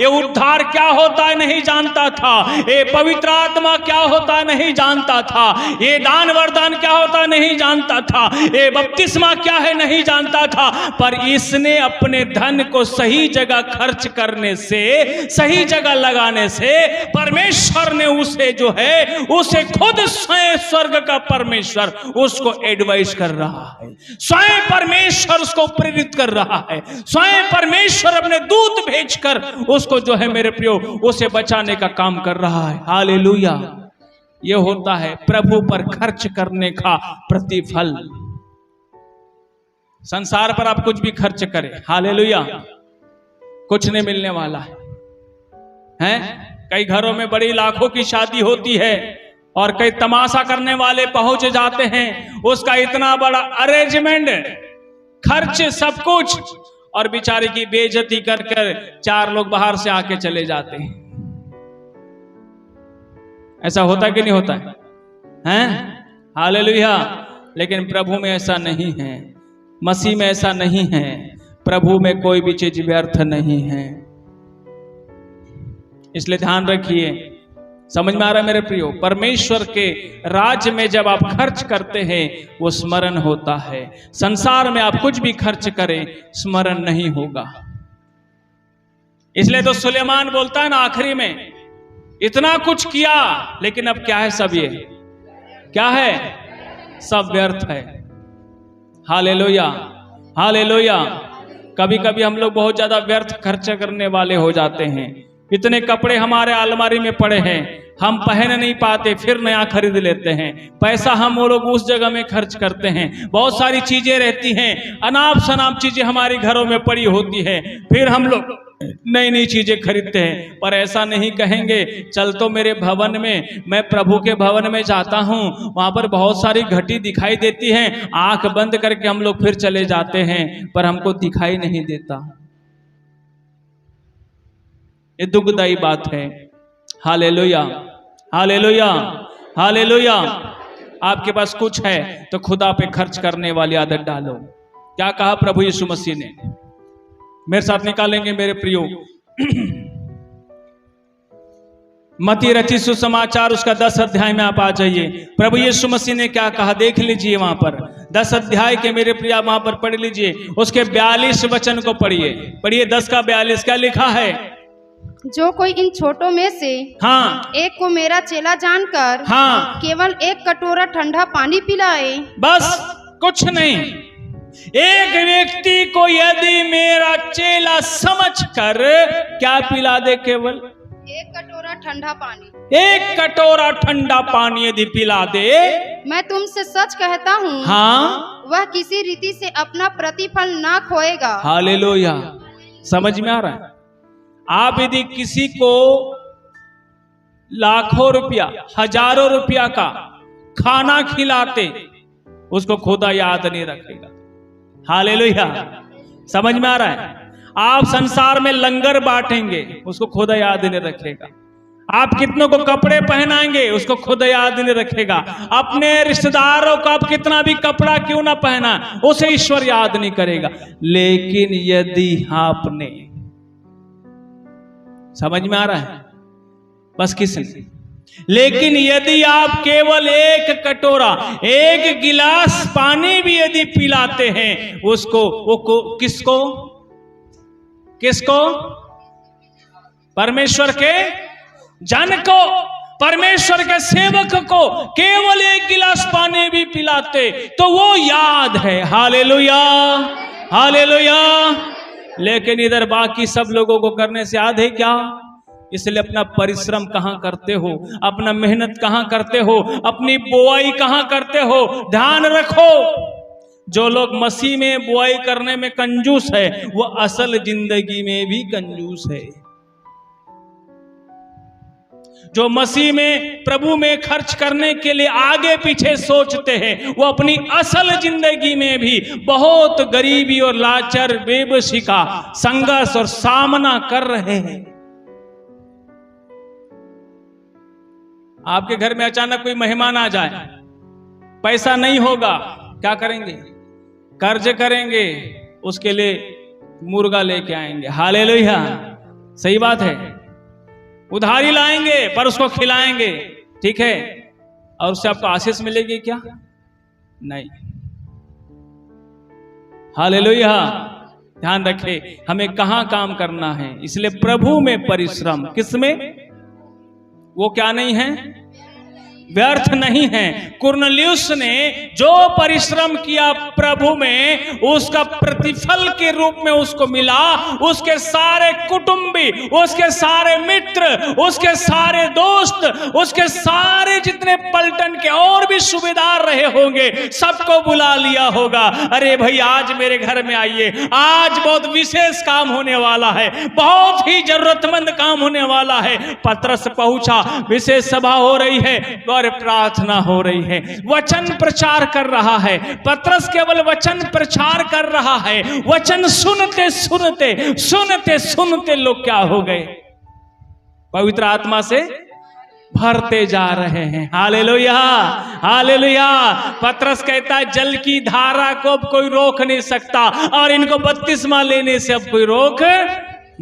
ये उद्धार क्या होता है नहीं जानता था। ये पवित्र आत्मा क्या होता है नहीं जानता था। ये दान वरदान क्या होता है नहीं जानता था। ये बपतिस्मा क्या है नहीं जानता था। पर इसने अपने धन को सही जगह खर्च करने से, सही जगह लगाने से परमेश्वर ने उसे जो है, उसे खुद स्वयं स्वर्ग का परमेश्वर उसको एडवाइस कर रहा है। स्वयं परमेश्वर उसको प्रेरित कर रहा है। स्वयं परमेश्वर अपने दूत भेजकर उसको जो है मेरे प्रियो, उसे बचाने का काम कर रहा है। हालेलुया। यह होता है प्रभु पर खर्च करने का प्रतिफल। संसार पर आप कुछ भी खर्च करें, हालेलुया, कुछ नहीं मिलने वाला है। हैं? कई घरों में बड़ी लाखों की शादी होती है और कई तमाशा करने वाले पहुंच जाते हैं, उसका इतना बड़ा अरेंजमेंट, खर्च, सब कुछ, और बेचारे की बेइज्जती कर कर 4 लोग बाहर से आके चले जाते हैं। ऐसा होता है कि नहीं होता है? हैं? हालेलुया। लेकिन प्रभु में ऐसा नहीं है, मसीह में ऐसा नहीं है। प्रभु में कोई भी चीज व्यर्थ नहीं है। इसलिए ध्यान रखिए। समझ में आ रहा है मेरे प्रियो? परमेश्वर के राज्य में जब आप खर्च करते हैं वो स्मरण होता है। संसार में आप कुछ भी खर्च करें, स्मरण नहीं होगा। इसलिए तो सुलेमान बोलता है ना आखिरी में, इतना कुछ किया लेकिन अब क्या है? सब ये क्या है? सब व्यर्थ है। हालेलुया। हालेलुया। कभी कभी हम लोग बहुत ज्यादा व्यर्थ खर्चा करने वाले हो जाते हैं। इतने कपड़े हमारे अलमारी में पड़े हैं, हम पहन नहीं पाते, फिर नया खरीद लेते हैं। पैसा हम वो लोग उस जगह में खर्च करते हैं। बहुत सारी चीजें रहती हैं, अनाप शनाप चीजें हमारी घरों में पड़ी होती है, फिर हम लोग नई नई चीजें खरीदते हैं। पर ऐसा नहीं कहेंगे, चल तो मेरे भवन में, मैं प्रभु के भवन में जाता हूं, वहां पर बहुत सारी घटी दिखाई देती हैं, आंख बंद करके हम लोग फिर चले जाते हैं, पर हमको दिखाई नहीं देता। ये दुखदाई बात है। Hallelujah, hallelujah, hallelujah. आपके पास कुछ है तो खुदा पे खर्च करने वाली आदत डालो। क्या कहा प्रभु यीशु मसीह ने? मेरे साथ निकालेंगे मेरे प्रियो, मत्ती रचित सुसमाचार उसका 10 अध्याय में आप आ जाइए। प्रभु यीशु मसीह ने क्या कहा देख लीजिए, वहां पर 10 अध्याय के मेरे प्रिया वहां पर पढ़ लीजिए, उसके 42 वचन को पढ़िए। पढ़िए 10 का 42, क्या लिखा है? जो कोई इन छोटों में से हाँ एक को मेरा चेला जानकर हाँ केवल एक कटोरा ठंडा पानी पिलाए, बस कुछ नहीं। एक व्यक्ति को यदि मेरा चेला समझकर क्या पिला दे? केवल एक कटोरा ठंडा पानी, एक कटोरा ठंडा पानी यदि पिला दे, मैं तुमसे सच कहता हूँ, हाँ, वह किसी रीति से अपना प्रतिफल ना खोएगा। हालेलुया। समझ में आ रहा है? आप यदि किसी को लाखों रुपया, हजारों रुपया का खाना खिलाते, उसको खुदा याद नहीं रखेगा। हालेलुया। समझ में आ रहा है? आप संसार में लंगर बांटेंगे, उसको खुदा याद नहीं रखेगा। आप कितनों को कपड़े पहनाएंगे, उसको खुदा याद नहीं रखेगा। अपने रिश्तेदारों को आप कितना भी कपड़ा क्यों ना पहना, उसे ईश्वर याद नहीं करेगा। लेकिन यदि आपने, समझ में आ रहा है? बस किसने? लेकिन यदि आप केवल एक कटोरा, एक गिलास पानी भी यदि पिलाते हैं उसको, वो किसको? किसको? परमेश्वर के जन को, परमेश्वर के सेवक को केवल एक गिलास पानी भी पिलाते तो वो याद है। Hallelujah, hallelujah. लेकिन इधर बाकी सब लोगों को करने से याद है क्या? इसलिए अपना परिश्रम कहां करते हो, अपना मेहनत कहां करते हो, अपनी बुआई कहां करते हो? ध्यान रखो, जो लोग मसीह में बुआई करने में कंजूस है, वो असल जिंदगी में भी कंजूस है। जो मसीह में, प्रभु में खर्च करने के लिए आगे पीछे सोचते हैं, वो अपनी असल जिंदगी में भी बहुत गरीबी और लाचार, बेबसी का संघर्ष और सामना कर रहे हैं। आपके घर में अचानक कोई मेहमान आ जाए, पैसा नहीं होगा, क्या करेंगे? कर्ज करेंगे, उसके लिए मुर्गा लेके आएंगे। हालेलुया, सही बात है। उधारी लाएंगे पर उसको खिलाएंगे, ठीक है, और उससे आपको आशीष मिलेगी क्या? नहीं। हालेलुया। ध्यान रखें हमें कहां काम करना है। इसलिए प्रभु में परिश्रम, किसमें? वो क्या नहीं है? व्यर्थ नहीं है। कुरनेलियुस ने जो परिश्रम किया प्रभु में, उसका प्रतिफल के रूप में उसको मिला। उसके सारे कुटुंबी, उसके सारे मित्र, उसके सारे दोस्त, उसके सारे जितने पलटन के और भी सूबेदार रहे होंगे, सबको बुला लिया होगा। अरे भाई आज मेरे घर में आइए, आज बहुत विशेष काम होने वाला है, बहुत ही जरूरतमंद काम होने वाला है। पतरस पहुंचा, विशेष सभा हो रही है और प्रार्थना हो रही है, वचन प्रचार कर रहा है। पतरस केवल वचन प्रचार कर रहा है, वचन सुनते सुनते सुनते सुनते लोग क्या हो गए? पवित्र आत्मा से भरते जा रहे हैं। Hallelujah, hallelujah. पतरस कहता है जल की धारा को अब कोई रोक नहीं सकता, और इनको बपतिस्मा लेने से अब कोई रोक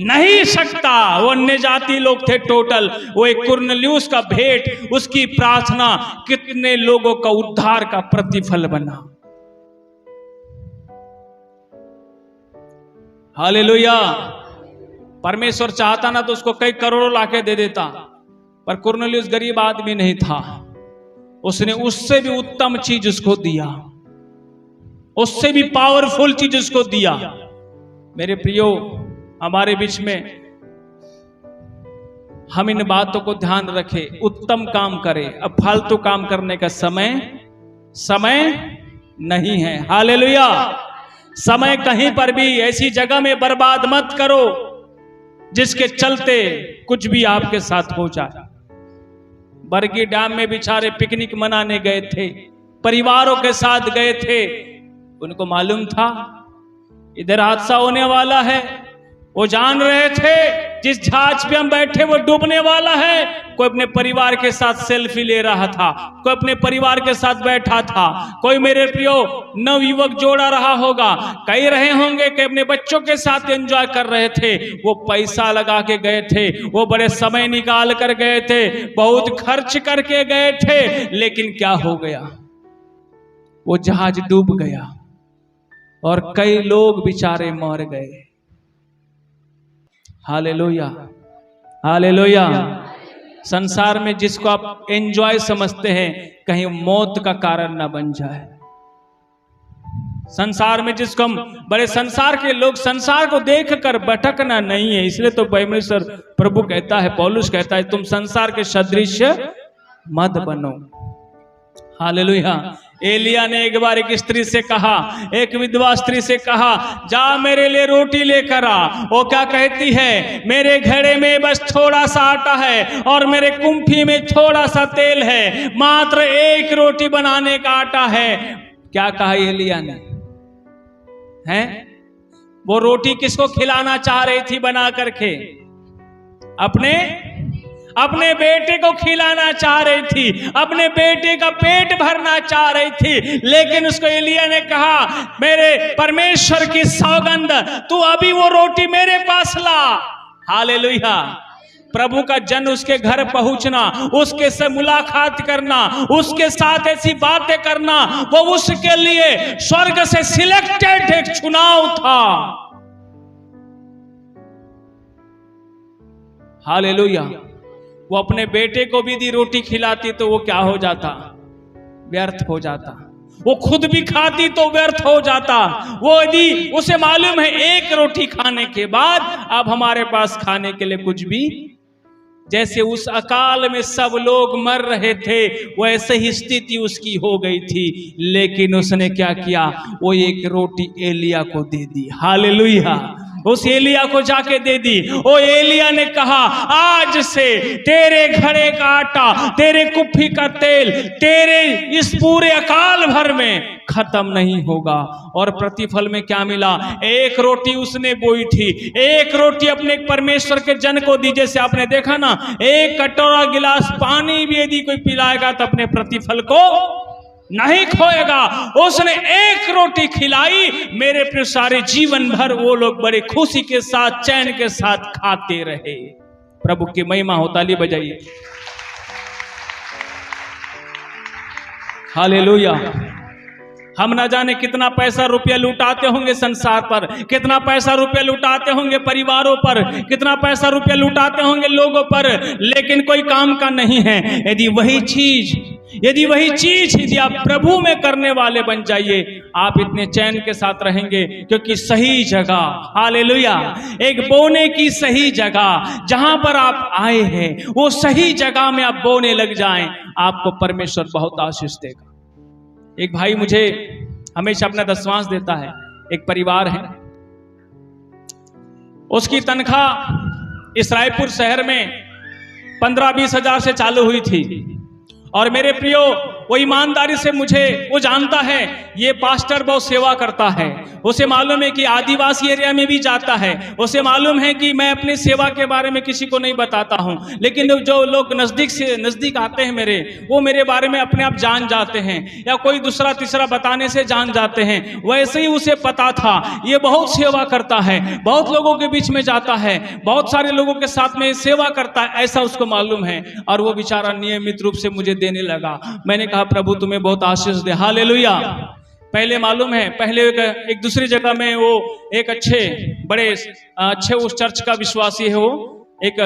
नहीं सकता। वो अन्य जाति लोग थे टोटल। वो एक कुरनेलियुस का भेंट, उसकी प्रार्थना कितने लोगों का उद्धार का प्रतिफल बना। हालेलुया। परमेश्वर चाहता ना तो उसको कई करोड़ों लाके दे देता, पर कुरनेलियुस गरीब आदमी नहीं था, उसने उससे भी उत्तम चीज उसको दिया। उससे भी पावरफुल चीज उसको दिया। मेरे प्रियो, हमारे बीच में हम इन बातों को ध्यान रखें, उत्तम काम करें। अब फालतू काम करने का समय नहीं है। हालेलुया। समय कहीं पर भी ऐसी जगह में बर्बाद मत करो जिसके चलते कुछ भी आपके साथ हो जाए। बरगी डैम में बेचारे पिकनिक मनाने गए थे, परिवारों के साथ गए थे। उनको मालूम था इधर हादसा होने वाला है। वो जान रहे थे जिस जहाज पे हम बैठे वो डूबने वाला है। कोई अपने परिवार के साथ सेल्फी ले रहा था, कोई अपने परिवार के साथ बैठा था, कोई मेरे प्रियो नवयुवक जोड़ा रहा होगा, कई रहे होंगे कि अपने बच्चों के साथ एंजॉय कर रहे थे। वो पैसा लगा के गए थे, वो बड़े समय निकाल कर गए थे, बहुत खर्च करके गए थे, लेकिन क्या हो गया? वो जहाज डूब गया और कई लोग बेचारे मर गए। Hallelujah, hallelujah. संसार में जिसको आप एंजॉय समझते हैं, कहीं मौत का कारण ना बन जाए। संसार में जिसको हम बड़े संसार के लोग, संसार को देखकर भटकना नहीं है। इसलिए तो परमेश्वर प्रभु कहता है, पौलुस कहता है, तुम संसार के सदृश मत बनो। हालेलुया। एलिया ने एक बार एक स्त्री से कहा, एक विधवा स्त्री से कहा, जा मेरे लिए रोटी लेकर आ। वो क्या कहती है? मेरे घड़े में बस थोड़ा सा आटा है और मेरे कुंफी में थोड़ा सा तेल है, मात्र एक रोटी बनाने का आटा है। क्या कहा एलिया ने? हैं? वो रोटी किसको खिलाना चाह रही थी बना करके? अपने बेटे को खिलाना चाह रही थी, अपने बेटे का पेट भरना चाह रही थी। लेकिन उसको एलिया ने कहा, मेरे परमेश्वर की सौगंध, तू अभी वो रोटी मेरे पास ला। हालेलुया। प्रभु का जन उसके घर पहुंचना, उसके से मुलाकात करना, उसके साथ ऐसी बातें करना, वो उसके लिए स्वर्ग से सिलेक्टेड एक चुनाव था। हालेलुया। वो अपने बेटे को भी दी रोटी खिलाती तो वो क्या हो जाता? व्यर्थ हो जाता। वो खुद भी खाती तो व्यर्थ हो जाता। वो यदि उसे मालूम है एक रोटी खाने के बाद अब हमारे पास खाने के लिए कुछ भी, जैसे उस अकाल में सब लोग मर रहे थे, वैसे ही स्थिति उसकी हो गई थी। लेकिन उसने क्या किया? वो एक रोटी एलिया को दे दी। हालेलुया। उस एलिया को जाके दे दी। ओ एलिया ने कहा, आज से तेरे घड़े का आटा, तेरे कुप्पी का तेल, तेरे इस पूरे अकाल भर में खत्म नहीं होगा। और प्रतिफल में क्या मिला? एक रोटी उसने बोई थी, एक रोटी अपने परमेश्वर के जन को दी। जैसे आपने देखा ना, एक कटोरा गिलास पानी भी यदि कोई पिलाएगा तो अपने प्रतिफल को नहीं खोएगा। उसने एक रोटी खिलाई, मेरे प्रिय, सारे जीवन भर वो लोग बड़े खुशी के साथ, चैन के साथ खाते रहे। प्रभु की महिमा हो, ताली बजाइए। हालेलुया। हम ना जाने कितना पैसा रुपया लुटाते होंगे संसार पर, कितना पैसा रुपया लुटाते होंगे परिवारों पर, कितना पैसा रुपया लुटाते होंगे लोगों पर, लेकिन कोई काम का नहीं है। यदि वही चीज यदि आप प्रभु में करने वाले बन जाइए, आप इतने चैन के साथ रहेंगे। क्योंकि सही जगह, हालेलुया, एक बोने की सही जगह, जहां पर आप आए हैं वो सही जगह में आप बोने लग जाएं, आपको परमेश्वर बहुत आशीष देगा। एक भाई मुझे हमेशा अपना दशवांश देता है। एक परिवार है, उसकी तनख्वाह इस रायपुर शहर में 15-20 हजार से चालू हुई थी। और मेरे प्रियो, वो ईमानदारी से वो जानता है ये पास्टर बहुत सेवा करता है। उसे मालूम है कि आदिवासी एरिया में भी जाता है। उसे मालूम है कि मैं अपनी सेवा के बारे में किसी को नहीं बताता हूं, लेकिन जो लोग नजदीक से नजदीक आते हैं मेरे, वो मेरे बारे में अपने आप जान जाते हैं, या कोई दूसरा तीसरा बताने से जान जाते हैं। वैसे ही उसे पता था ये बहुत सेवा करता है, बहुत लोगों के बीच में जाता है, बहुत सारे लोगों के साथ में सेवा करता है, ऐसा उसको मालूम है। और वो बेचारा नियमित रूप से मुझे देने लगा। मैंने कहा, प्रभु तुम्हें बहुत आशीष दे। हालेलुया। पहले मालूम है, पहले एक दूसरी जगह में वो एक अच्छे उस चर्च का विश्वासी है। एक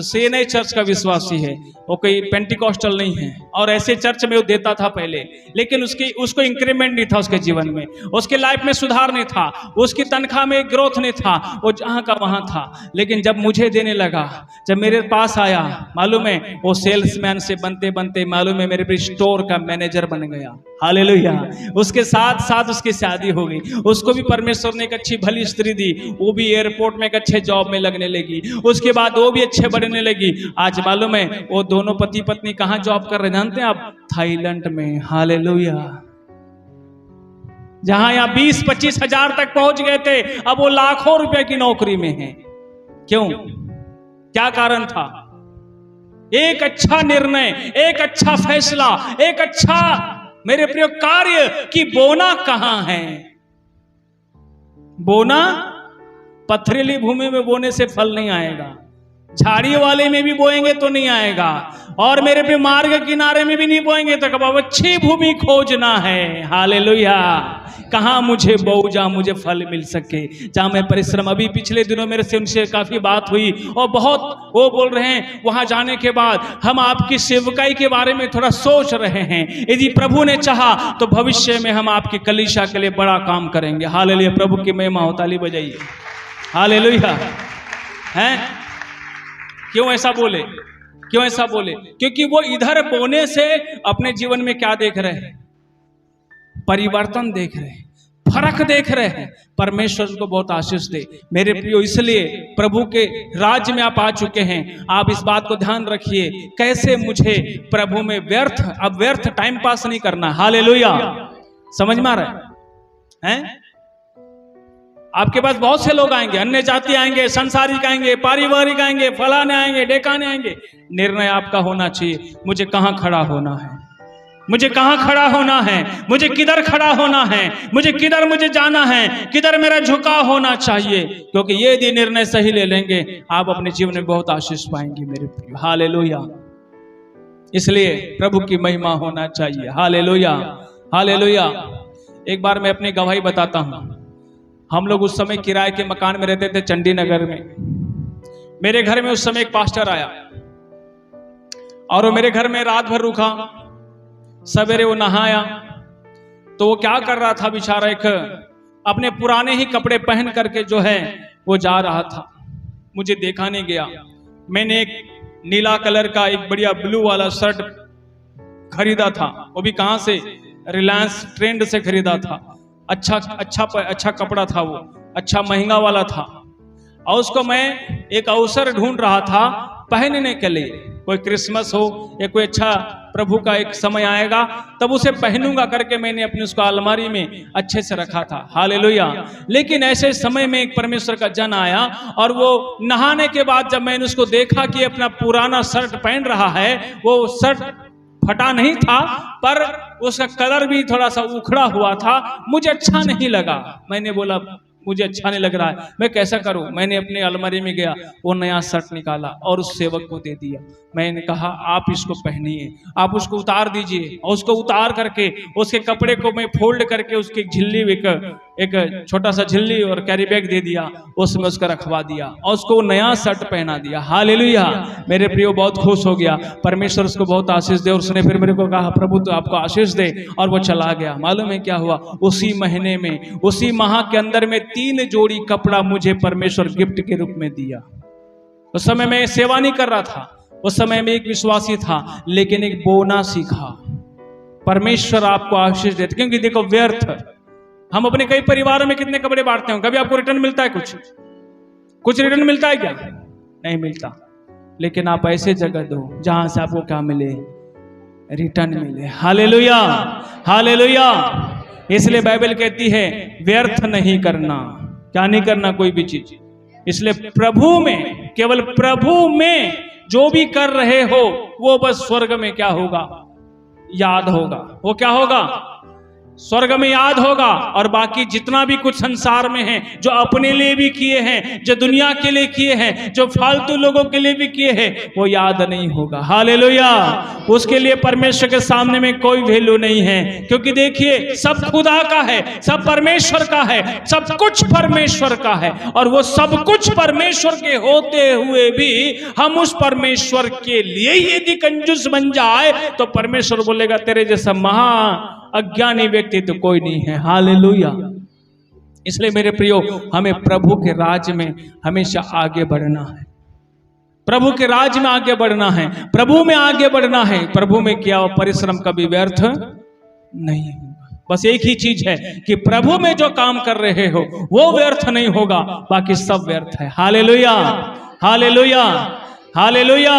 सीएनआई चर्च का विश्वासी है, वो कोई पेंटिकॉस्टल नहीं है, और ऐसे चर्च में वो देता था पहले, लेकिन उसको इंक्रीमेंट नहीं था उसके जीवन में, उसके लाइफ में सुधार नहीं था, उसकी तनख्वाह में ग्रोथ नहीं था, वो जहाँ का वहाँ था। लेकिन जब मुझे देने लगा, जब मेरे पास आया, मालूम है वो सेल्समैन से बनते बनते मालूम है मेरे स्टोर का मैनेजर बन गया। हालेलुया। उसके साथ साथ उसकी शादी हो गई, उसको भी परमेश्वर ने एक अच्छी भली स्त्री दी, वो भी एयरपोर्ट में एक अच्छे जॉब में लगने लगी, उसके बाद वो भी अच्छे बढ़ने लगी। आज मालूम है वो दोनों पति पत्नी कहाँ जॉब कर रहे जानते हैं आप? थाईलैंड में। हालेलुया। जहां यहाँ 20-25 हजार तक पहुंच गए थे, अब वो लाखों रुपए की नौकरी में हैं। क्यों? क्या कारण था? एक अच्छा निर्णय, एक अच्छा फैसला, एक अच्छा मेरे प्रिय कार्य कि बोना कहां है। बोना पथरीली भूमि में बोने से फल नहीं आएगा, झाड़ी वाले में भी बोएंगे तो नहीं आएगा, और मेरे पे मार्ग किनारे में भी नहीं बोएंगे तो कब अच्छी भूमि खोजना है। हालेलुया। कहां मुझे बोऊं जहां मुझे फल मिल सके, जहां मैं परिश्रम। अभी पिछले दिनों मेरे से उनसे काफी बात हुई और बहुत वो बोल रहे हैं वहां जाने के बाद हम आपकी सेवकाई के बारे में थोड़ा सोच रहे हैं, यदि प्रभु ने चाहा तो भविष्य में हम आपकी कलीसिया के लिए बड़ा काम करेंगे। हालेलुया। प्रभु की महिमा हो, ताली बजाइए। हालेलुया। हैं? क्यों ऐसा बोले? क्यों ऐसा बोले? क्योंकि वो इधर बोने से अपने जीवन में क्या देख रहे हैं? परिवर्तन देख रहे हैं, फर्क देख रहे हैं। परमेश्वर को बहुत आशीष दे मेरे प्रियो। इसलिए प्रभु के राज्य में आप आ चुके हैं, आप इस बात को ध्यान रखिए, कैसे मुझे प्रभु में व्यर्थ टाइम पास नहीं करना। हालेलुया। समझ में आ रहा है? आपके पास बहुत से लोग आएंगे, अन्य जाति आएंगे, संसारिक आएंगे, पारिवारिक आएंगे, फलाने आएंगे, डेकाने आएंगे। निर्णय आपका होना चाहिए, मुझे कहां खड़ा होना है, मुझे कहां खड़ा होना है, मुझे किधर खड़ा होना है, मुझे जाना है, किधर मेरा झुकाव होना चाहिए। क्योंकि ये यदि निर्णय सही ले लेंगे, आप अपने जीवन में बहुत आशीष पाएंगे मेरे प्रिय। हालेलुया। इसलिए प्रभु की महिमा होना चाहिए। हालेलुया। हालेलुया। एक बार मैं अपनी गवाही बताता हूं। हम लोग उस समय किराए के मकान में रहते थे चंडी नगर में। मेरे घर में उस समय एक पास्टर आया और वो मेरे घर में रात भर रुका। सवेरे वो नहाया तो वो क्या कर रहा था बेचारा, एक अपने पुराने ही कपड़े पहन करके जो है वो जा रहा था। मुझे देखा नहीं गया। मैंने एक नीला कलर का एक बढ़िया ब्लू वाला शर्ट खरीदा था, वो भी कहां से? रिलायंस ट्रेंड से खरीदा था। अच्छा कपड़ा था वो, अच्छा महंगा वाला था, और उसको मैं एक अवसर ढूंढ रहा था पहनने के लिए। कोई क्रिसमस हो या कोई अच्छा प्रभु का एक समय आएगा तब उसे पहनूंगा करके मैंने अपनी उसको अलमारी में अच्छे से रखा था। हालेलुया। लेकिन ऐसे समय में एक परमेश्वर का जन आया और वो नहाने के बाद जब मैंने उसको देखा कि अपना पुराना शर्ट पहन रहा है, वो शर्ट फटा नहीं था पर उसका कलर भी थोड़ा सा उखड़ा हुआ था, मुझे अच्छा नहीं लगा। मैंने बोला मुझे अच्छा नहीं लग रहा है, मैं कैसा करूं? मैंने अपने अलमारी में गया, वो नया शर्ट निकाला और उस सेवक को दे दिया। मैंने कहा आप इसको पहनिए, आप उसको उतार दीजिए। और उसको उतार करके उसके कपड़े को मैं फोल्ड करके उसकी झिल्ली, एक छोटा सा झिल्ली और कैरी बैग दे दिया, उसमें उसका रखवा दिया और उसको नया शर्ट पहना दिया। हालेलुया। मेरे प्रियो बहुत खुश हो गया। परमेश्वर उसको बहुत आशीष दे। और उसने फिर मेरे को कहा प्रभु तो आपको आशीष दे, और वो चला गया। मालूम है क्या हुआ? उसी महीने में, उसी माह के अंदर में 3 जोड़ी कपड़ा मुझे परमेश्वर गिफ्ट के रूप में दिया। उस समय मैं सेवा नहीं कर रहा था, उस समय में एक विश्वासी था, लेकिन एक बोना सीखा। परमेश्वर आपको आशीष देते, क्योंकि देखो व्यर्थ, हम अपने कई परिवारों में कितने कपड़े बांटते हैं, कभी आपको रिटर्न मिलता है? कुछ रिटर्न मिलता है क्या? नहीं मिलता। लेकिन आप ऐसे जगह दो जहां से आपको क्या मिले? रिटर्न मिले। हालेलुया। हालेलुया। इसलिए बाइबल कहती है व्यर्थ नहीं करना। क्या नहीं करना? कोई भी चीज। इसलिए प्रभु में, केवल प्रभु में जो भी कर रहे हो वो बस स्वर्ग में क्या होगा? याद होगा। वो क्या होगा? स्वर्ग में याद होगा, और बाकी जितना भी कुछ संसार में है, जो अपने लिए भी किए हैं, जो दुनिया के लिए किए हैं, जो फालतू लोगों के लिए भी किए हैं, वो याद नहीं होगा। हालेलुया। उसके लिए परमेश्वर के सामने में कोई वैल्यू नहीं है, क्योंकि देखिए सब खुदा का है, सब परमेश्वर का है, सब कुछ परमेश्वर का है। और वो सब कुछ परमेश्वर के होते हुए भी हम उस परमेश्वर के लिए यदि कंजूस बन जाए तो परमेश्वर बोलेगा तेरे जैसा महा अज्ञानी व्यक्ति तो कोई नहीं है। हालेलुया। इसलिए मेरे प्रियो, हमें प्रभु के राज्य में हमेशा आगे बढ़ना है, प्रभु के राज्य में आगे बढ़ना है, प्रभु में आगे बढ़ना है। प्रभु में किया हुआ परिश्रम कभी व्यर्थ नहीं होगा। बस एक ही चीज है कि प्रभु में जो काम कर रहे हो वो व्यर्थ नहीं होगा, बाकी सब व्यर्थ है। Hallelujah, hallelujah, hallelujah.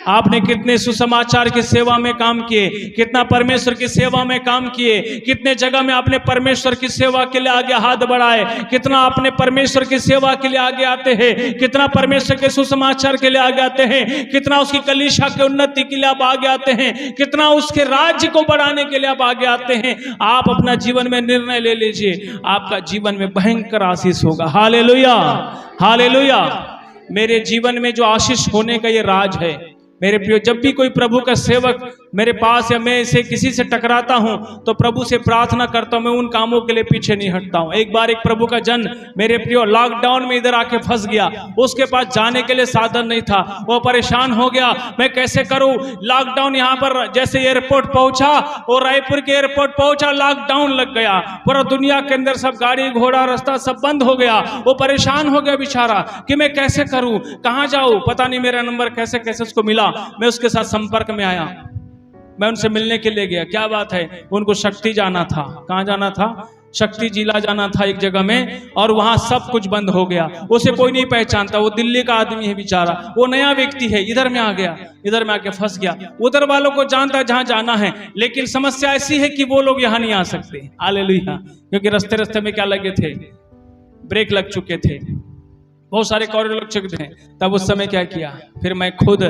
आपने कितने सुसमाचार की सेवा में काम किए, कितना परमेश्वर की सेवा में काम किए, कितने जगह में आपने परमेश्वर की सेवा के लिए आगे हाथ बढ़ाए, कितना आपने परमेश्वर की सेवा के लिए आगे आते हैं, कितना परमेश्वर के सुसमाचार के लिए आगे आते हैं, कितना उसकी कलीसिया की उन्नति के लिए आप आगे आते हैं, कितना उसके राज्य को बढ़ाने के लिए आप आगे आते हैं। आप अपना जीवन में निर्णय ले लीजिए, आपका जीवन में भयंकर आशीष होगा। Hallelujah, hallelujah. मेरे जीवन में जो आशीष होने का ये राज है मेरे प्रियो। जब भी कोई प्रभु का सेवक मेरे पास या मैं इसे किसी से टकराता हूं तो प्रभु से प्रार्थना करता हूं, मैं उन कामों के लिए पीछे नहीं हटता हूं। एक बार एक प्रभु का जन मेरे प्रियो लॉकडाउन में इधर आके फंस गया, उसके पास जाने के लिए साधन नहीं था, वो परेशान हो गया, मैं कैसे करूं। लॉकडाउन यहाँ पर जैसे एयरपोर्ट पहुंचा और रायपुर के एयरपोर्ट पहुंचा, लॉकडाउन लग गया, पूरा दुनिया के अंदर सब गाड़ी घोड़ा रास्ता सब बंद हो गया। वो परेशान हो गया बेचारा कि मैं कैसे करूं, कहां जाऊं, पता नहीं मेरा नंबर कैसे कैसे उसको मिला। मैं उसके साथ संपर्क में आया, मैं उनसे मिलने के लिए गया। क्या बात है, उनको शक्ति जाना था। कहां जाना था? शक्ति जिला जाना था एक जगह में, और वहां सब कुछ बंद हो गया, उसे कोई नहीं पहचानता, वो दिल्ली का आदमी है बेचारा, वो नया व्यक्ति है, इधर में आ गया, इधर में आके फंस गया। उधर वालों को जानता है जहां जाना है, लेकिन समस्या ऐसी है कि वो लोग यहां नहीं आ सकते। हालेलुया। क्योंकि रास्ते रास्ते में क्या लगे थे? ब्रेक लग चुके थे, बहुत सारे कॉरिडोर लग चुके थे। तब उस समय क्या किया, फिर मैं खुद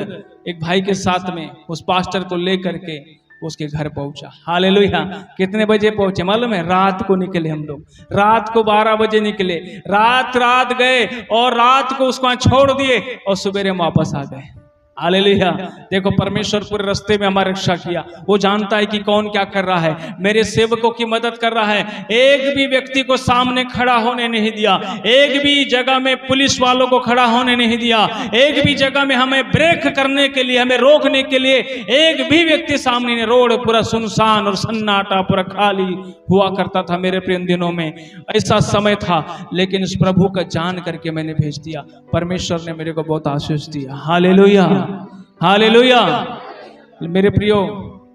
एक भाई के साथ में उस पास्टर को लेकर के उसके घर पहुंचा। हालेलुया। कितने बजे पहुंचे मालूम है? रात को निकले हम लोग, रात को 12 बजे निकले, रात गए और रात को उसको छोड़ दिए और सवेरे वापस आ गए। हालेलुया। देखो परमेश्वर पूरे रास्ते में हमारी रक्षा किया, वो जानता है कि कौन क्या कर रहा है, मेरे सेवकों की मदद कर रहा है। एक भी व्यक्ति को सामने खड़ा होने नहीं दिया, एक भी जगह में पुलिस वालों को खड़ा होने नहीं दिया, एक भी जगह में हमें ब्रेक करने के लिए, हमें रोकने के लिए एक भी व्यक्ति सामने नहीं। रोड पूरा सुनसान और सन्नाटा पूरा खाली हुआ करता था। मेरे प्रिय दिनों में ऐसा समय था, लेकिन इस प्रभु का जान करके मैंने भेज दिया। परमेश्वर ने मेरे को बहुत आशीष दिया। Hallelujah, hallelujah. मेरे प्रियो,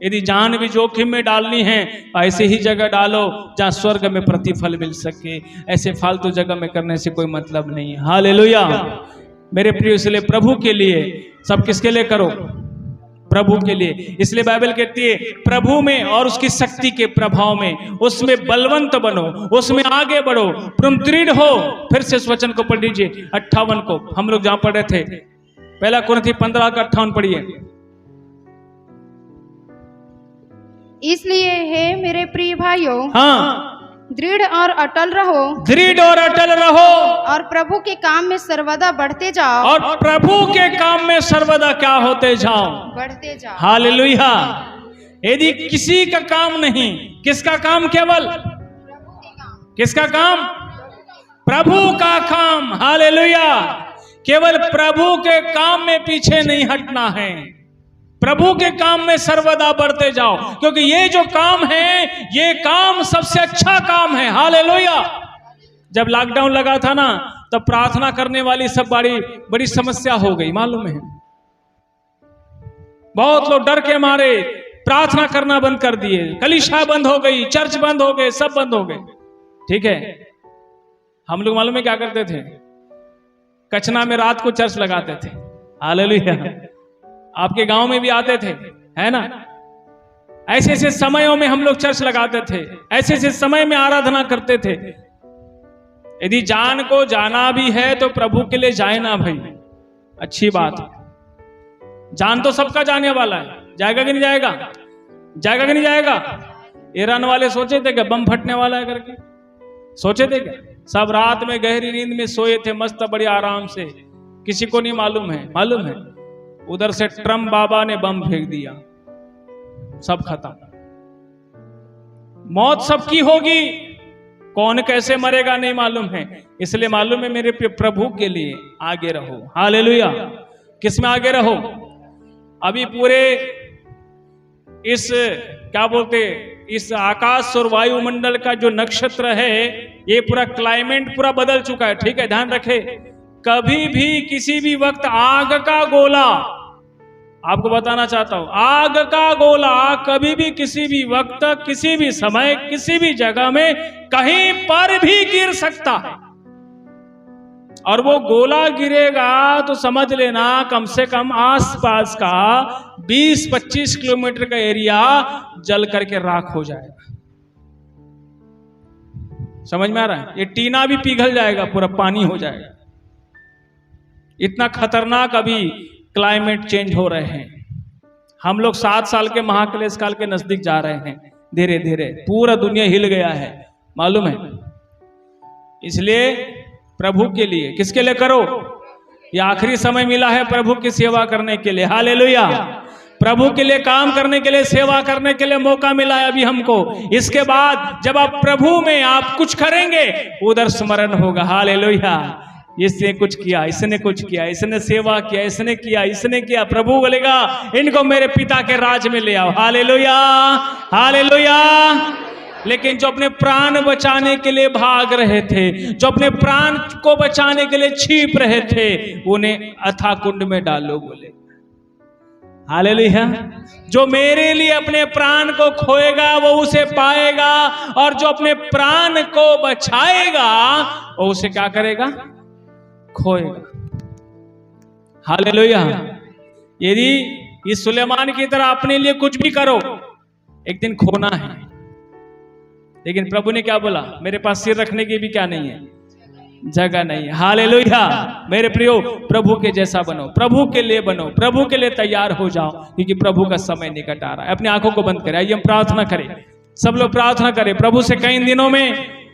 यदि जान भी जोखिम में डालनी है ऐसे ही जगह डालो जहां स्वर्ग में प्रतिफल मिल सके। ऐसे फालतू जगह में करने से कोई मतलब नहीं है। हालेलुया। मेरे प्रियो, इसलिए प्रभु के लिए सब किसके लिए करो? प्रभु के लिए। इसलिए बाइबल कहती है प्रभु में और उसकी शक्ति के प्रभाव में, उसमें बलवंत बनो, उसमें आगे बढ़ो, तुम दृढ़ हो। फिर से इस वचन को पढ़ लीजिए 58 को, हम लोग जहां पढ़े थे, पहला कुरिन्थी 15 का 58 पढ़िए। इसलिए हे मेरे प्रिय भाइयों, हाँ, दृढ़ और अटल रहो, दृढ़ और अटल रहो, और प्रभु के काम में सर्वदा बढ़ते जाओ, और प्रभु के काम में सर्वदा क्या होते जाओ? बढ़ते जाओ। हालेलुया। यदि किसी का काम नहीं, किसका काम? केवल किसका काम? प्रभु का काम। हालेलुया। केवल प्रभु के काम में पीछे नहीं हटना है, प्रभु के काम में सर्वदा बढ़ते जाओ, क्योंकि ये जो काम है ये काम सबसे अच्छा काम है। हालेलुया। जब लॉकडाउन लगा था ना, तब प्रार्थना करने वाली सब बड़ी समस्या हो गई, मालूम है? बहुत लोग डर के मारे प्रार्थना करना बंद कर दिए, कलीसिया बंद हो गई, चर्च बंद हो गए, सब बंद हो गए। ठीक है, हम लोग मालूम है क्या करते थे? कचना में रात को चर्च लगाते थे। हालेलुया। आपके गांव में भी आते थे, है ना? ऐसे ऐसे समयों में हम लोग चर्च लगाते थे, ऐसे ऐसे समय में आराधना करते थे। यदि जान को जाना भी है तो प्रभु के लिए जाए ना भाई, अच्छी बात है। जान तो सबका जाने वाला है, जाएगा कि नहीं जाएगा? जाएगा कि नहीं जाएगा? ईरान वाले सोचे थे क्या बम फटने वाला है करके? सोचे थे क्या? सब रात में गहरी नींद में सोए थे मस्त बढ़िया आराम से, किसी को नहीं मालूम है। मालूम है उधर से ट्रम्प बाबा ने बम फेंक दिया, सब खत्म। मौत सबकी होगी, कौन कैसे मरेगा नहीं मालूम है। इसलिए मालूम है मेरे प्रभु के लिए आगे रहो। हालेलुया। किस में आगे रहो? अभी पूरे इस क्या बोलते, इस आकाश और वायुमंडल का जो नक्षत्र है, ये पूरा क्लाइमेट पूरा बदल चुका है। ठीक है, ध्यान रखे। कभी भी किसी भी वक्त आग का गोला, आपको बताना चाहता हूं, आग का गोला कभी भी किसी भी वक्त किसी भी समय किसी भी जगह में कहीं पर भी गिर सकता है। और वो गोला गिरेगा तो समझ लेना कम से कम आसपास का 20-25 किलोमीटर का एरिया जल करके राख हो जाएगा। समझ में आ रहा है? ये टीना भी पिघल जाएगा, पूरा पानी हो जाएगा। इतना खतरनाक अभी क्लाइमेट चेंज हो रहे हैं। हम लोग 7 साल के महाक्लेश काल के नजदीक जा रहे हैं। धीरे धीरे पूरा दुनिया हिल गया है, मालूम है। इसलिए प्रभु के लिए, किसके लिए करो? ये आखिरी समय मिला है प्रभु की सेवा करने के लिए। हालेलुया। प्रभु के लिए काम करने के लिए, सेवा करने के लिए मौका मिला है अभी हमको। इसके बाद जब आप प्रभु में आप कुछ करेंगे, उधर स्मरण होगा। हालेलुया। इसने कुछ किया, इसने कुछ किया, इसने सेवा किया, इसने किया, इसने किया। प्रभु बोलेगा इनको मेरे पिता के राज में ले आओ। Hallelujah, hallelujah. लेकिन जो अपने प्राण बचाने के लिए भाग रहे थे, जो अपने प्राण को बचाने के लिए छिप रहे थे, उन्हें अथाह कुंड में डालो बोले। हालेलुया। जो मेरे लिए अपने प्राण को खोएगा वो उसे पाएगा, और जो अपने प्राण को बचाएगा वो उसे क्या करेगा? खोएगा। हालेलुया। यदि इस सुलेमान की तरह अपने लिए कुछ भी करो, एक दिन खोना है। लेकिन प्रभु ने क्या बोला? मेरे पास सिर रखने की भी क्या नहीं है, जगह नहीं है। हालेलुया। मेरे प्रियो, प्रभु के जैसा बनो, प्रभु के लिए बनो, प्रभु के लिए तैयार हो जाओ, क्योंकि प्रभु का समय निकट आ रहा है। अपनी आंखों को बंद करें, आइए हम प्रार्थना करें। सब लोग प्रार्थना करें। प्रभु से कई दिनों में